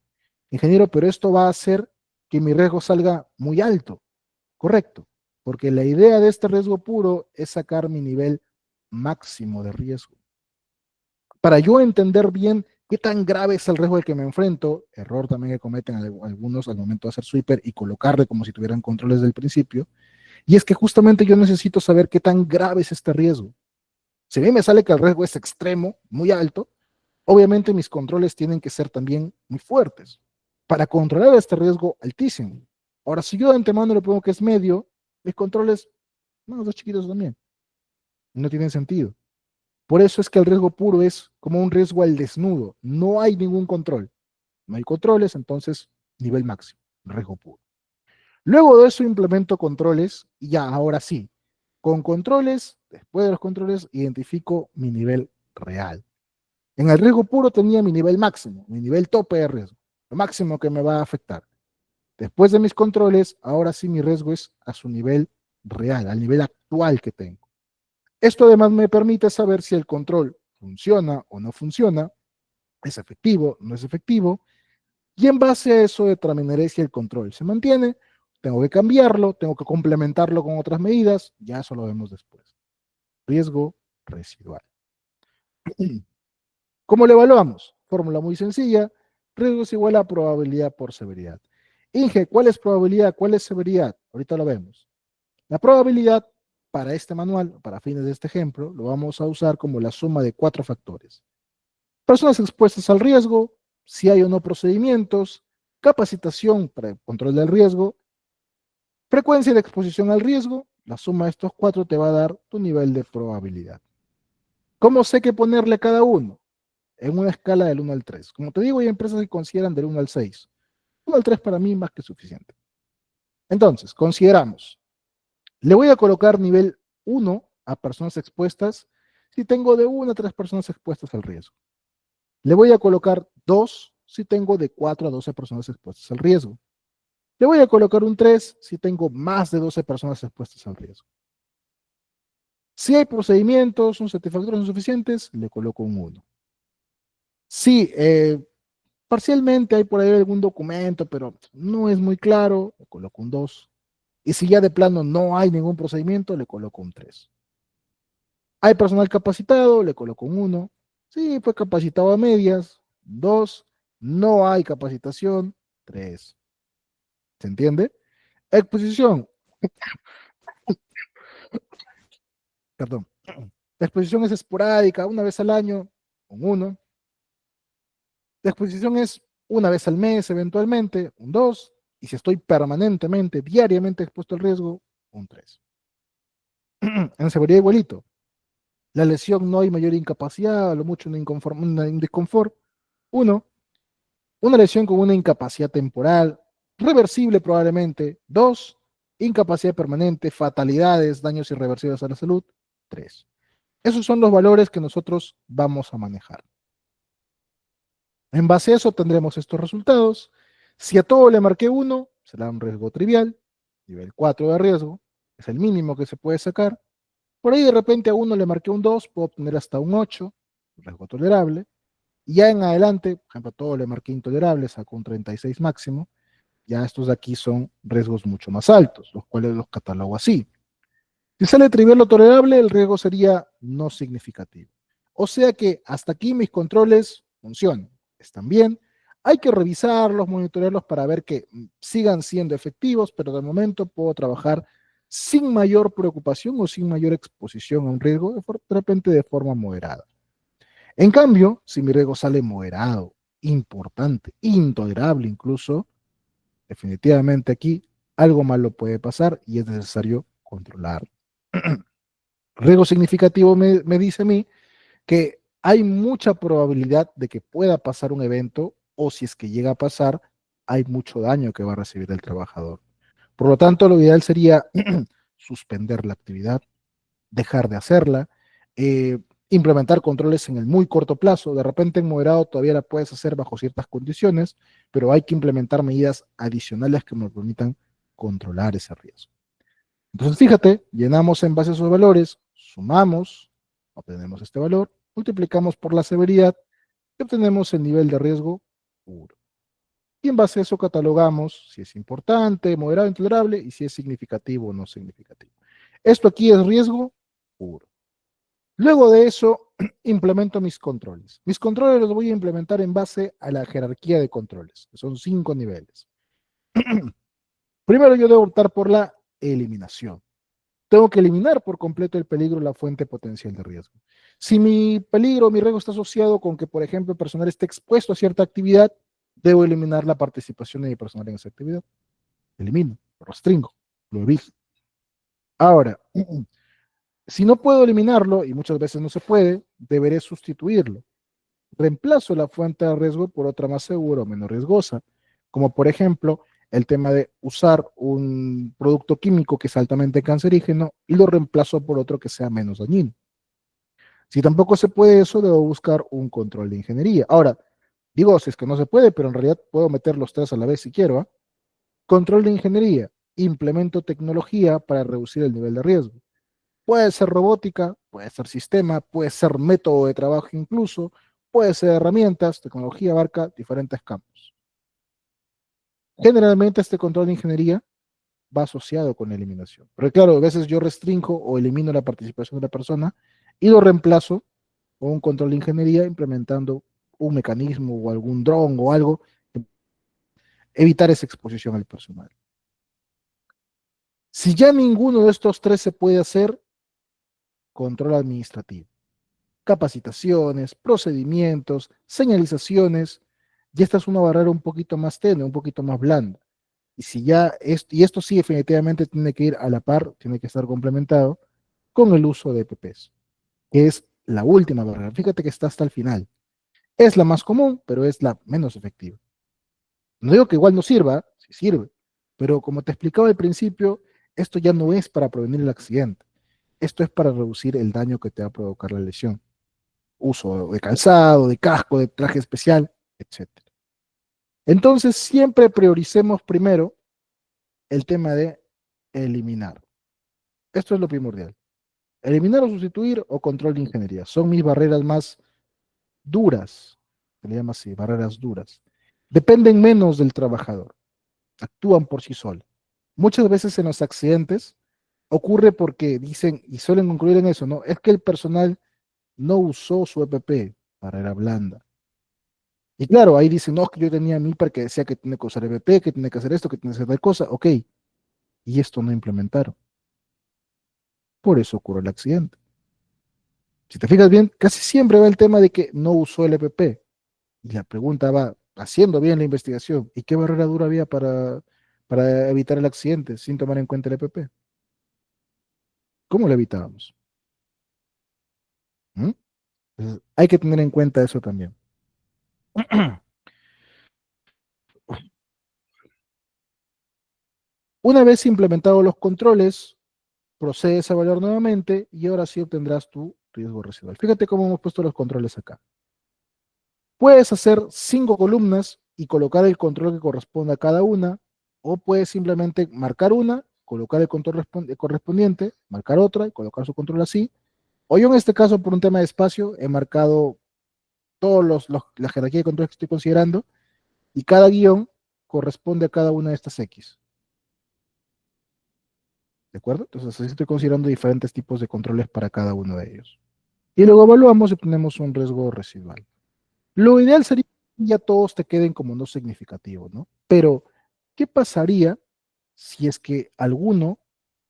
Ingeniero, pero esto va a hacer que mi riesgo salga muy alto, correcto, porque la idea de este riesgo puro es sacar mi nivel máximo de riesgo. Para yo entender bien qué tan grave es el riesgo al que me enfrento, error también que cometen algunos al momento de hacer sweeper y colocarle como si tuvieran controles del principio, y es que justamente yo necesito saber qué tan grave es este riesgo. Si a mí me sale que el riesgo es extremo, muy alto, obviamente mis controles tienen que ser también muy fuertes para controlar este riesgo altísimo. Ahora, si yo de antemano le pongo que es medio, mis controles, no, dos chiquitos también, no tienen sentido. Por eso es que el riesgo puro es como un riesgo al desnudo. No hay ningún control. No hay controles, entonces nivel máximo, riesgo puro. Luego de eso implemento controles y ya, ahora sí, con controles, después de los controles, identifico mi nivel real. En el riesgo puro tenía mi nivel máximo, mi nivel tope de riesgo, lo máximo que me va a afectar. Después de mis controles, ahora sí mi riesgo es a su nivel real, al nivel actual que tengo. Esto además me permite saber si el control funciona o no funciona, es efectivo, no es efectivo, y en base a eso determinaré si el control se mantiene, tengo que cambiarlo, tengo que complementarlo con otras medidas, ya eso lo vemos después. Riesgo residual. ¿Cómo lo evaluamos? Fórmula muy sencilla, riesgo es igual a probabilidad por severidad. Inge, ¿cuál es probabilidad? ¿Cuál es severidad? Ahorita lo vemos. La probabilidad para este manual, para fines de este ejemplo, lo vamos a usar como la suma de 4 factores. Personas expuestas al riesgo, si hay o no procedimientos, capacitación para el control del riesgo, frecuencia de exposición al riesgo. La suma de estos 4 te va a dar tu nivel de probabilidad. ¿Cómo sé qué ponerle a cada uno? En una escala del 1 al 3. Como te digo, hay empresas que consideran del 1 al 6. 1 al 3 para mí más que suficiente. Entonces, consideramos, le voy a colocar nivel 1 a personas expuestas si tengo de 1 a 3 personas expuestas al riesgo. Le voy a colocar 2 si tengo de 4 a 12 personas expuestas al riesgo. Le voy a colocar un 3 si tengo más de 12 personas expuestas al riesgo. Si hay procedimientos, un satisfactores insuficientes, le coloco un 1. Si parcialmente hay por ahí algún documento, pero no es muy claro, le coloco un 2. Y si ya de plano no hay ningún procedimiento, le coloco un 3. ¿Hay personal capacitado? Le coloco un 1. Sí, fue capacitado a medias, 2. No hay capacitación, 3. ¿Se entiende? Exposición, perdón. La exposición es esporádica, una vez al año, un 1. La exposición es una vez al mes, eventualmente, un 2. Y si estoy permanentemente, diariamente expuesto al riesgo, un 3. En severidad igualito. La lesión no hay mayor incapacidad, a lo mucho un disconfort. 1. Una lesión con una incapacidad temporal, reversible probablemente. 2. Incapacidad permanente, fatalidades, daños irreversibles a la salud. 3. Esos son los valores que nosotros vamos a manejar. En base a eso tendremos estos resultados. Si a todo le marqué 1, será un riesgo trivial, nivel 4 de riesgo, es el mínimo que se puede sacar. Por ahí de repente a uno le marqué un 2, puedo obtener hasta un 8, riesgo tolerable. Y ya en adelante, por ejemplo, a todo le marqué intolerable, saco un 36 máximo. Ya estos de aquí son riesgos mucho más altos, los cuales los catalogo así. Si sale trivial o tolerable, el riesgo sería no significativo. O sea que hasta aquí mis controles funcionan, están bien. Hay que revisarlos, monitorearlos para ver que sigan siendo efectivos, pero de momento puedo trabajar sin mayor preocupación o sin mayor exposición a un riesgo, de repente de forma moderada. En cambio, si mi riesgo sale moderado, importante, intolerable incluso, definitivamente aquí algo malo puede pasar y es necesario controlar. Riesgo significativo me dice a mí que hay mucha probabilidad de que pueda pasar un evento o si es que llega a pasar, hay mucho daño que va a recibir el trabajador. Por lo tanto, lo ideal sería suspender la actividad, dejar de hacerla, eh, implementar controles en el muy corto plazo. De repente en moderado todavía la puedes hacer bajo ciertas condiciones, pero hay que implementar medidas adicionales que nos permitan controlar ese riesgo. Entonces, fíjate, llenamos en base a esos valores, sumamos, obtenemos este valor, multiplicamos por la severidad y obtenemos el nivel de riesgo puro. Y en base a eso catalogamos si es importante, moderado, intolerable y si es significativo o no significativo. Esto aquí es riesgo puro. Luego de eso, implemento mis controles. Mis controles los voy a implementar en base a la jerarquía de controles, que son 5 niveles. Primero yo debo optar por la eliminación. Tengo que eliminar por completo el peligro, la fuente potencial de riesgo. Si mi peligro, mi riesgo está asociado con que, por ejemplo, el personal esté expuesto a cierta actividad, debo eliminar la participación de mi personal en esa actividad. Elimino, lo restringo, lo evito. Ahora, si no puedo eliminarlo, y muchas veces no se puede, deberé sustituirlo. Reemplazo la fuente de riesgo por otra más segura o menos riesgosa, como por ejemplo el tema de usar un producto químico que es altamente cancerígeno y lo reemplazo por otro que sea menos dañino. Si tampoco se puede eso, debo buscar un control de ingeniería. Ahora, digo, si es que no se puede, pero en realidad puedo meter los 3 a la vez si quiero. ¿Eh? Control de ingeniería. Implemento tecnología para reducir el nivel de riesgo. Puede ser robótica, puede ser sistema, puede ser método de trabajo incluso, puede ser herramientas, tecnología abarca diferentes campos. Generalmente este control de ingeniería va asociado con la eliminación. Pero claro, a veces yo restringo o elimino la participación de la persona y lo reemplazo con un control de ingeniería implementando un mecanismo o algún dron o algo, evitar esa exposición al personal. Si ya ninguno de estos 3 se puede hacer, control administrativo. Capacitaciones, procedimientos, señalizaciones, Y esta es una barrera un poquito más tenue, un poquito más blanda. Y si ya y esto sí definitivamente tiene que ir a la par, tiene que estar complementado con el uso de EPPs, que es la última barrera. Fíjate que está hasta el final. Es la más común, pero es la menos efectiva. No digo que igual no sirva, sí sirve, pero como te explicaba al principio, esto ya no es para prevenir el accidente, esto es para reducir el daño que te va a provocar la lesión. Uso de calzado, de casco, de traje especial, etcétera. Entonces, siempre prioricemos primero el tema de eliminar. Esto es lo primordial. Eliminar o sustituir o control de ingeniería. Son mis barreras más duras, se le llama así, barreras duras. Dependen menos del trabajador, actúan por sí solos. Muchas veces en los accidentes ocurre porque dicen, y suelen concluir en eso, ¿no? Es que el personal no usó su EPP, barrera blanda. Y claro, ahí dicen, no, que yo tenía mi para que decía que tiene que usar EPP, que tiene que hacer esto, que tiene que hacer tal cosa, ok. Y esto no implementaron. Por eso ocurre el accidente. Si te fijas bien, casi siempre va el tema de que no usó el EPP. Y la pregunta va, haciendo bien la investigación, ¿y qué barrera dura había para evitar el accidente sin tomar en cuenta el EPP? ¿Cómo lo evitábamos? ¿Mm? Entonces, hay que tener en cuenta eso también. Una vez implementados los controles, procedes a evaluar nuevamente y ahora sí obtendrás tu riesgo residual. Fíjate cómo hemos puesto los controles acá. Puedes hacer 5 columnas y colocar el control que corresponde a cada una, o puedes simplemente marcar una, colocar el control correspondiente, marcar otra y colocar su control así. O yo en este caso, por un tema de espacio, he marcado todos la jerarquía de controles que estoy considerando y cada guión corresponde a cada una de estas X. ¿De acuerdo? Entonces, así estoy considerando diferentes tipos de controles para cada uno de ellos. Y luego evaluamos y tenemos un riesgo residual. Lo ideal sería que ya todos te queden como no significativos, ¿no? Pero, ¿qué pasaría si es que alguno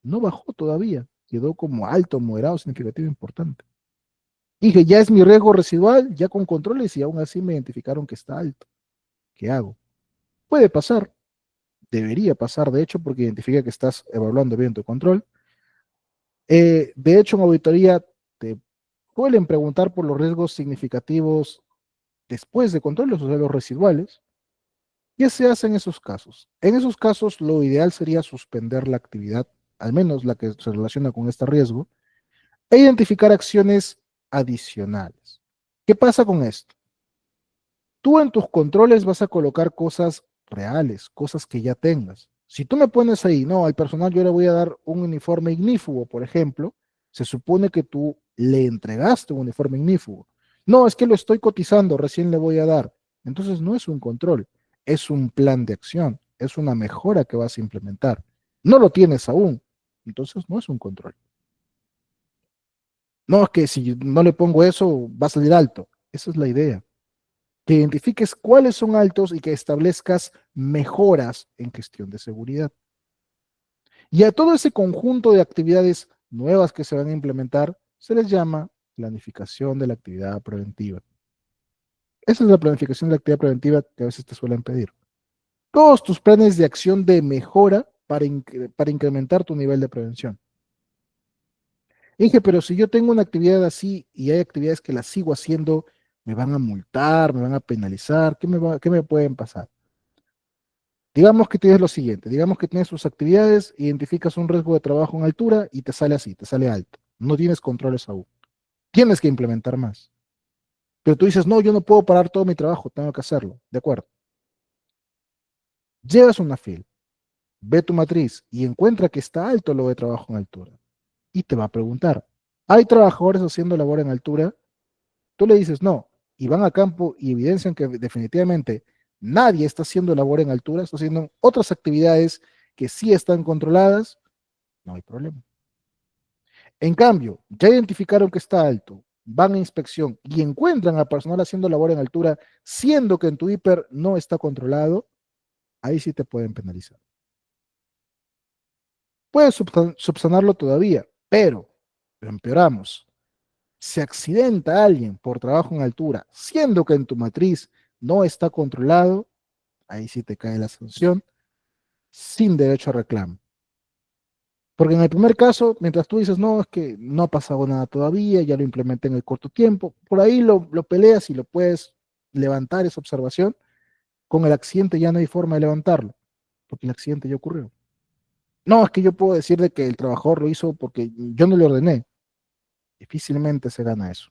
no bajó todavía? Quedó como alto, moderado, significativo, importante. Dije, ya es mi riesgo residual, ya con controles y aún así me identificaron que está alto. ¿Qué hago? Puede pasar, debería pasar, de hecho, porque identifica que estás evaluando bien tu control. De hecho, en auditoría te suelen preguntar por los riesgos significativos después de controles, o sea, los residuales. ¿Qué se hace en esos casos? En esos casos, lo ideal sería suspender la actividad, al menos la que se relaciona con este riesgo, e identificar acciones adicionales. ¿Qué pasa con esto? Tú en tus controles vas a colocar cosas reales, cosas que ya tengas. Si tú me pones ahí, no, al personal yo le voy a dar un uniforme ignífugo, por ejemplo, se supone que tú le entregaste un uniforme ignífugo. No, es que lo estoy cotizando, recién le voy a dar. Entonces no es un control, es un plan de acción, es una mejora que vas a implementar. No lo tienes aún, entonces no es un control. No, es que si no le pongo eso, va a salir alto. Esa es la idea, que identifiques cuáles son altos y que establezcas mejoras en gestión de seguridad. Y a todo ese conjunto de actividades nuevas que se van a implementar se les llama planificación de la actividad preventiva. Esa es la planificación de la actividad preventiva que a veces te suelen pedir. Todos tus planes de acción de mejora para incrementar tu nivel de prevención. Dije, pero si yo tengo una actividad así y hay actividades que las sigo haciendo, me van a multar, me van a penalizar, qué me pueden pasar? Digamos que tienes lo siguiente, digamos que tienes tus actividades, identificas un riesgo de trabajo en altura y te sale así, te sale alto. No tienes controles aún. Tienes que implementar más. Pero tú dices, no, yo no puedo parar todo mi trabajo, tengo que hacerlo. De acuerdo. Llevas una fila, ve tu matriz y encuentra que está alto lo de trabajo en altura. Y te va a preguntar, ¿hay trabajadores haciendo labor en altura? Tú le dices no, y van a campo y evidencian que definitivamente nadie está haciendo labor en altura, está haciendo otras actividades que sí están controladas, no hay problema. En cambio, ya identificaron que está alto, van a inspección y encuentran a personal haciendo labor en altura, siendo que en tu hiper no está controlado, ahí sí te pueden penalizar. Puedes subsanarlo todavía, pero lo empeoramos. Se accidenta alguien por trabajo en altura, siendo que en tu matriz no está controlado, ahí sí te cae la sanción, sin derecho a reclamo. Porque en el primer caso, mientras tú dices, no, es que no ha pasado nada todavía, ya lo implementé en el corto tiempo, por ahí lo peleas y lo puedes levantar esa observación. Con el accidente ya no hay forma de levantarlo, porque el accidente ya ocurrió. No, es que yo puedo decir de que el trabajador lo hizo porque yo no le ordené. Difícilmente se gana eso,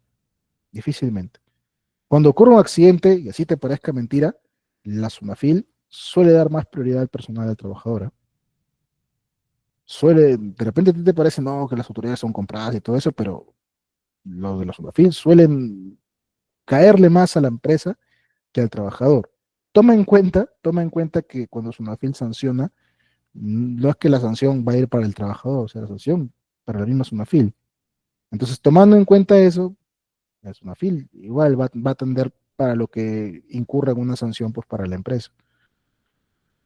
difícilmente. Cuando ocurre un accidente, y así te parezca mentira, la SUNAFIL suele dar más prioridad al personal del trabajador. ¿Eh? Suele, de repente a ti te parece, no, que las autoridades son compradas y todo eso, pero los de la SUNAFIL suelen caerle más a la empresa que al trabajador. Toma en cuenta que cuando SUNAFIL sanciona, no es que la sanción va a ir para el trabajador, o sea, la sanción para la misma SUNAFIL. Entonces, tomando en cuenta eso, la SUNAFIL igual va a tender para lo que incurra en una sanción pues, para la empresa.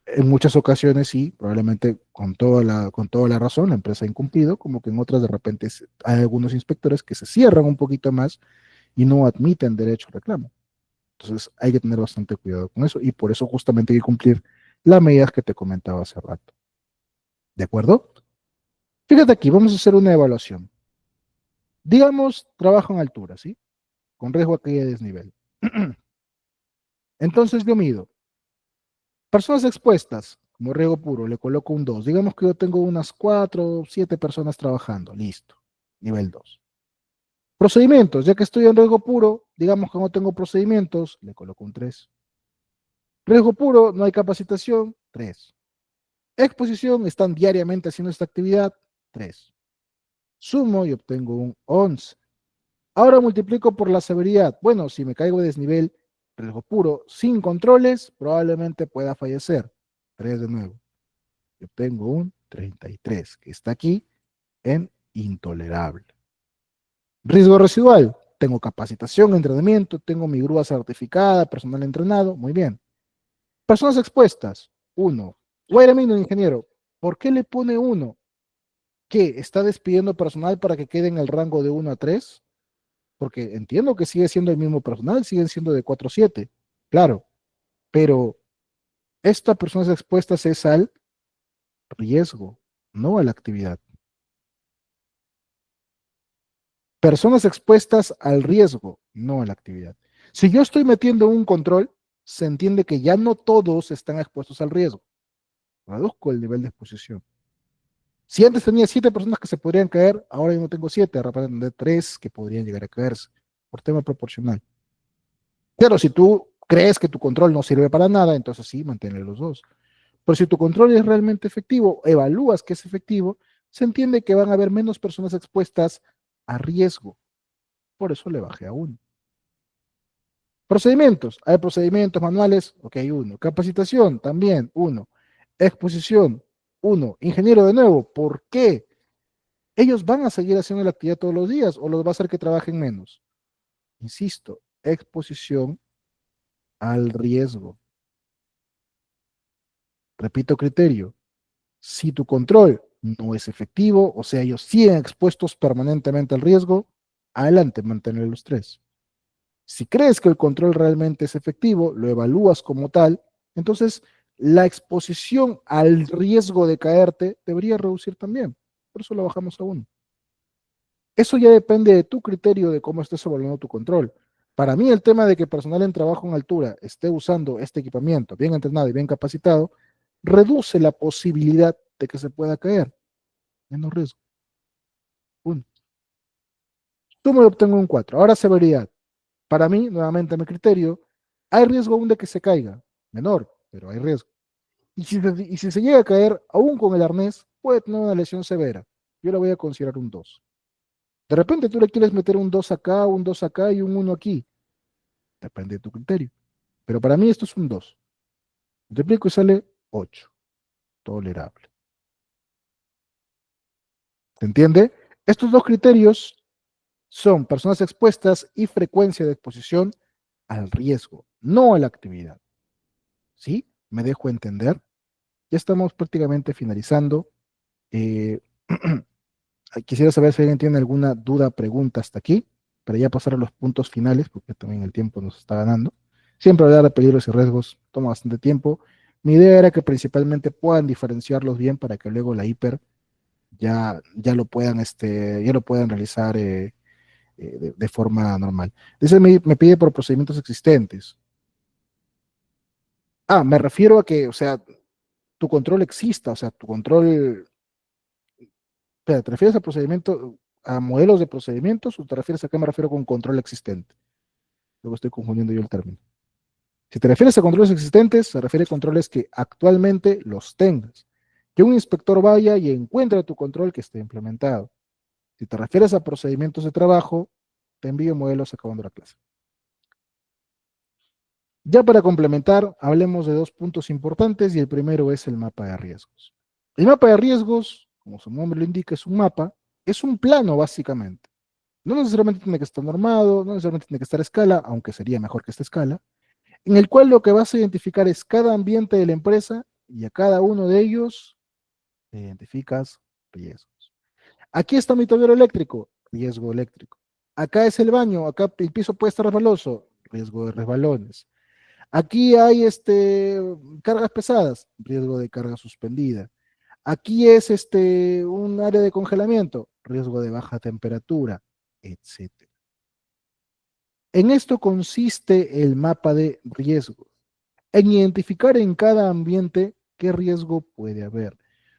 En muchas ocasiones sí, probablemente con toda la razón, la empresa ha incumplido, como que en otras de repente hay algunos inspectores que se cierran un poquito más y no admiten derecho a reclamo. Entonces hay que tener bastante cuidado con eso y por eso justamente hay que cumplir las medidas que te comentaba hace rato. ¿De acuerdo? Fíjate aquí, vamos a hacer una evaluación. Digamos, trabajo en altura, ¿sí? Con riesgo a caída de desnivel. Entonces yo mido personas expuestas, como riesgo puro, le coloco un 2. Digamos que yo tengo unas 4 o 7 personas trabajando, listo, nivel 2. Procedimientos, ya que estoy en riesgo puro, digamos que no tengo procedimientos, le coloco un 3. Riesgo puro, no hay capacitación, 3. Exposición, están diariamente haciendo esta actividad, 3. Sumo y obtengo un 11. Ahora multiplico por la severidad. Bueno, si me caigo de desnivel, riesgo puro, sin controles, probablemente pueda fallecer. 3 de nuevo. Yo tengo un 33, que está aquí en intolerable. Riesgo residual. Tengo capacitación, entrenamiento, tengo mi grúa certificada, personal entrenado, muy bien. Personas expuestas, 1. Wait a minute, ingeniero, ¿por qué le pone 1? ¿Qué? ¿Está despidiendo personal para que quede en el rango de 1 a 3? Porque entiendo que sigue siendo el mismo personal, siguen siendo de 4 a 7, claro, pero esta persona expuesta es al riesgo, no a la actividad. Personas expuestas al riesgo, no a la actividad. Si yo estoy metiendo un control, se entiende que ya no todos están expuestos al riesgo. Reduzco el nivel de exposición. Si antes tenía 7 personas que se podrían caer, ahora yo no tengo 7, ahora para tener 3 que podrían llegar a caerse por tema proporcional. Pero si tú crees que tu control no sirve para nada, entonces sí, manténle los dos. Pero si tu control es realmente efectivo, evalúas que es efectivo, se entiende que van a haber menos personas expuestas a riesgo. Por eso le bajé a 1. Procedimientos. Hay procedimientos manuales, ok, 1. Capacitación, también 1. Exposición, 1. Ingeniero de nuevo, ¿por qué? Ellos van a seguir haciendo la actividad todos los días o los va a hacer que trabajen menos. Insisto, exposición al riesgo. Repito criterio. Si tu control no es efectivo, o sea, ellos siguen expuestos permanentemente al riesgo, adelante, mantener los 3. Si crees que el control realmente es efectivo, lo evalúas como tal, entonces la exposición al riesgo de caerte debería reducir también. Por eso lo bajamos a 1. Eso ya depende de tu criterio de cómo estés evaluando tu control. Para mí, el tema de que personal en trabajo en altura esté usando este equipamiento bien entrenado y bien capacitado, reduce la posibilidad de que se pueda caer. Menos riesgo. 1. Tú me obtengo un 4. Ahora severidad. Para mí, nuevamente a mi criterio, hay riesgo aún de que se caiga. Menor, pero hay riesgo. Y si se llega a caer, aún con el arnés, puede tener una lesión severa. Yo la voy a considerar un 2. De repente tú le quieres meter un 2 acá, un 2 acá y un 1 aquí. Depende de tu criterio. Pero para mí esto es un 2. Multiplico y sale 8. Tolerable. ¿Se entiende? Estos dos criterios son personas expuestas y frecuencia de exposición al riesgo, no a la actividad. ¿Sí? ¿Me dejo entender? Ya estamos prácticamente finalizando. Eh, quisiera saber si alguien tiene alguna duda, pregunta hasta aquí, para ya pasar a los puntos finales, porque también el tiempo nos está ganando. Siempre hablar de peligros y riesgos toma bastante tiempo. Mi idea era que principalmente puedan diferenciarlos bien para que luego la hiper ya lo puedan realizar de forma normal. Dice, me pide por procedimientos existentes. Ah, me refiero a que, o sea, tu control exista, o sea, tu control, espera, ¿te refieres a procedimiento, a modelos de procedimientos o te refieres a qué me refiero con control existente? Luego estoy confundiendo yo el término. Si te refieres a controles existentes, se refiere a controles que actualmente los tengas. Que un inspector vaya y encuentre tu control que esté implementado. Si te refieres a procedimientos de trabajo, te envío modelos acabando la clase. Ya para complementar, hablemos de dos puntos importantes y el primero es el mapa de riesgos. El mapa de riesgos, como su nombre lo indica, es un mapa, es un plano básicamente. No necesariamente tiene que estar normado, no necesariamente tiene que estar a escala, aunque sería mejor que esté a escala, en el cual lo que vas a identificar es cada ambiente de la empresa y a cada uno de ellos te identificas riesgos. Aquí está mi tablero eléctrico, riesgo eléctrico. Acá es el baño, acá el piso puede estar resbaloso, riesgo de resbalones. Aquí hay cargas pesadas, riesgo de carga suspendida. Aquí es un área de congelamiento, riesgo de baja temperatura, etcétera. En esto consiste el mapa de riesgos, en identificar en cada ambiente qué riesgo puede haber.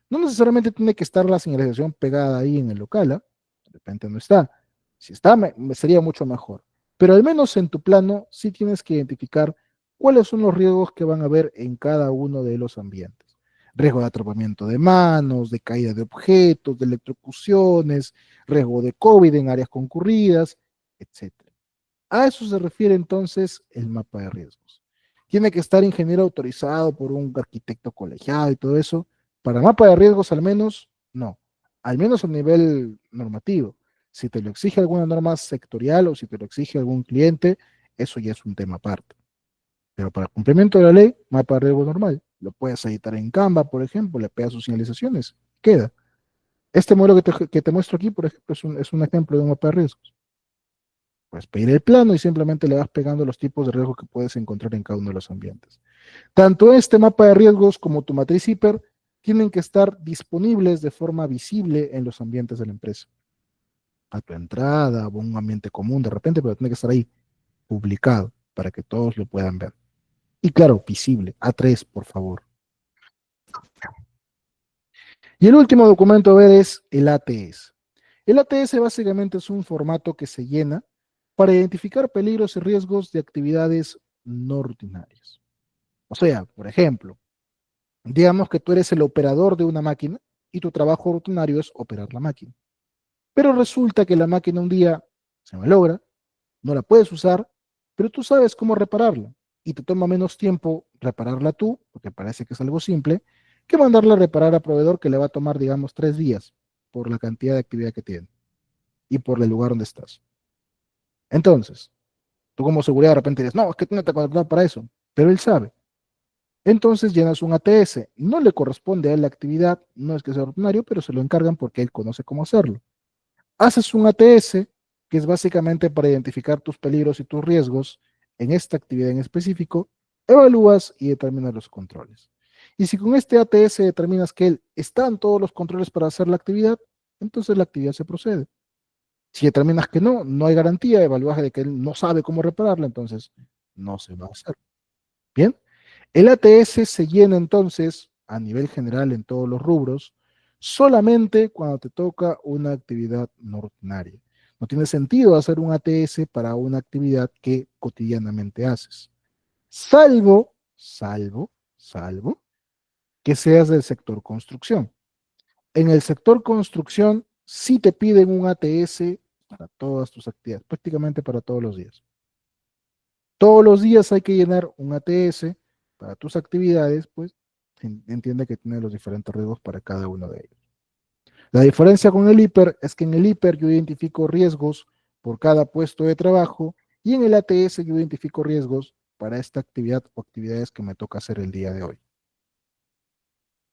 No necesariamente tiene que estar la señalización pegada ahí en el local, ¿eh? De repente no está. Si está, sería mucho mejor. Pero al menos en tu plano sí tienes que identificar cuáles son los riesgos que van a haber en cada uno de los ambientes. Riesgo de atrapamiento de manos, de caída de objetos, de electrocuciones, riesgo de COVID en áreas concurridas, etcétera. A eso se refiere entonces el mapa de riesgos. Tiene que estar ingeniero autorizado por un arquitecto colegiado y todo eso. Para mapa de riesgos al menos, no. Al menos a nivel normativo. Si te lo exige alguna norma sectorial o si te lo exige algún cliente, eso ya es un tema aparte. Pero para cumplimiento de la ley, mapa de riesgo normal. Lo puedes editar en Canva, por ejemplo, le pegas sus señalizaciones, queda. Este modelo que te muestro aquí, por ejemplo, es un ejemplo de un mapa de riesgos. Puedes pedir el plano y simplemente le vas pegando los tipos de riesgo que puedes encontrar en cada uno de los ambientes. Tanto este mapa de riesgos como tu matriz hiper tienen que estar disponibles de forma visible en los ambientes de la empresa. A tu entrada o un ambiente común de repente, pero tiene que estar ahí publicado para que todos lo puedan ver. Y claro, visible. A3, por favor. Y el último documento a ver es el ATS. El ATS básicamente es un formato que se llena para identificar peligros y riesgos de actividades no rutinarias. O sea, por ejemplo, digamos que tú eres el operador de una máquina y tu trabajo rutinario es operar la máquina. Pero resulta que la máquina un día se malogra, no la puedes usar, pero tú sabes cómo repararla y te toma menos tiempo repararla tú, porque parece que es algo simple, que mandarla a reparar a proveedor que le va a tomar, digamos, 3 días por la cantidad de actividad que tiene y por el lugar donde estás. Entonces, tú como seguridad de repente dices, no, es que tú no te contratado para eso, pero él sabe. Entonces llenas un ATS, no le corresponde a él la actividad, no es que sea ordinario, pero se lo encargan porque él conoce cómo hacerlo. Haces un ATS, que es básicamente para identificar tus peligros y tus riesgos en esta actividad en específico, evalúas y determinas los controles. Y si con este ATS determinas que él están todos los controles para hacer la actividad, entonces la actividad se procede. Si determinas que no, no hay garantía, evalúas de que él no sabe cómo repararla, entonces no se va a hacer. Bien, el ATS se llena entonces a nivel general en todos los rubros solamente cuando te toca una actividad no ordinaria. No tiene sentido hacer un ATS para una actividad que cotidianamente haces. Salvo que seas del sector construcción. En el sector construcción sí te piden un ATS para todas tus actividades, prácticamente para todos los días. Todos los días hay que llenar un ATS para tus actividades, pues entiende que tiene los diferentes riesgos para cada uno de ellos. La diferencia con el hiper es que en el hiper yo identifico riesgos por cada puesto de trabajo y en el ATS yo identifico riesgos para esta actividad o actividades que me toca hacer el día de hoy.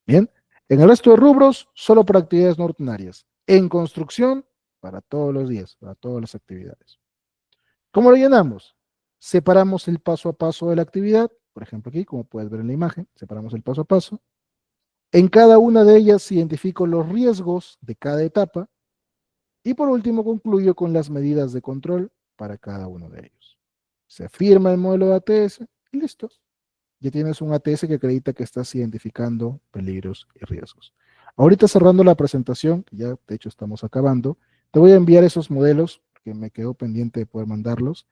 Bien, en el resto de rubros, solo para actividades no ordinarias. En construcción, para todos los días, para todas las actividades. ¿Cómo lo llenamos? separamos el paso a paso de la actividad, por ejemplo aquí, como puedes ver en la imagen, separamos el paso a paso. En cada una de ellas identifico los riesgos de cada etapa y por último concluyo con las medidas de control para cada uno de ellos. Se firma el modelo de ATS y listo. Ya tienes un ATS que acredita que estás identificando peligros y riesgos. Ahorita cerrando la presentación, que ya de hecho estamos acabando, te voy a enviar esos modelos, que me quedó pendiente de poder mandarlos,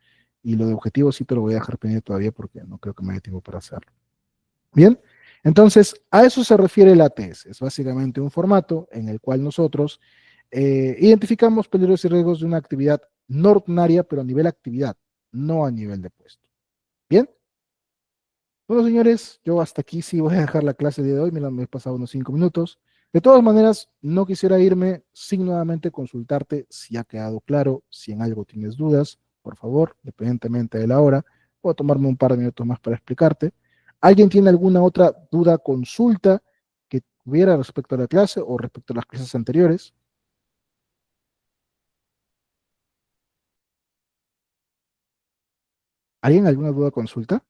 y lo de objetivos sí te lo voy a dejar pendiente todavía porque no creo que me dé tiempo para hacerlo. Bien, entonces a eso se refiere el ATS. Es básicamente un formato en el cual nosotros identificamos peligros y riesgos de una actividad no ordinaria, pero a nivel actividad, no a nivel de puesto. Bien. Bueno, señores, yo hasta aquí sí voy a dejar la clase de hoy, me he pasado unos 5 minutos. De todas maneras, no quisiera irme sin nuevamente consultarte si ha quedado claro, si en algo tienes dudas, por favor, independientemente de la hora, puedo tomarme un par de minutos más para explicarte. ¿Alguien tiene alguna otra duda, consulta que tuviera respecto a la clase o respecto a las clases anteriores? ¿Alguien alguna duda, consulta?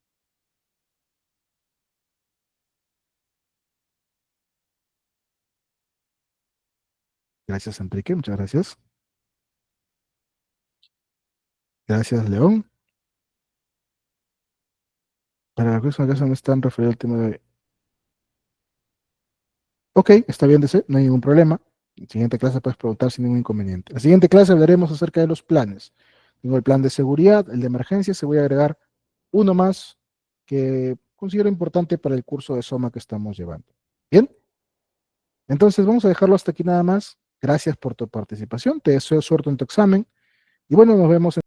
Gracias, Enrique, muchas gracias. Gracias, León. Para la próxima clase no están referidos al tema de... Ok, está bien, DC, no hay ningún problema. En la siguiente clase puedes preguntar sin ningún inconveniente. En la siguiente clase hablaremos acerca de los planes. Tengo el plan de seguridad, el de emergencia, se voy a agregar uno más que considero importante para el curso de SOMA que estamos llevando. Bien, entonces vamos a dejarlo hasta aquí nada más. Gracias por tu participación, te deseo suerte en tu examen y bueno, nos vemos en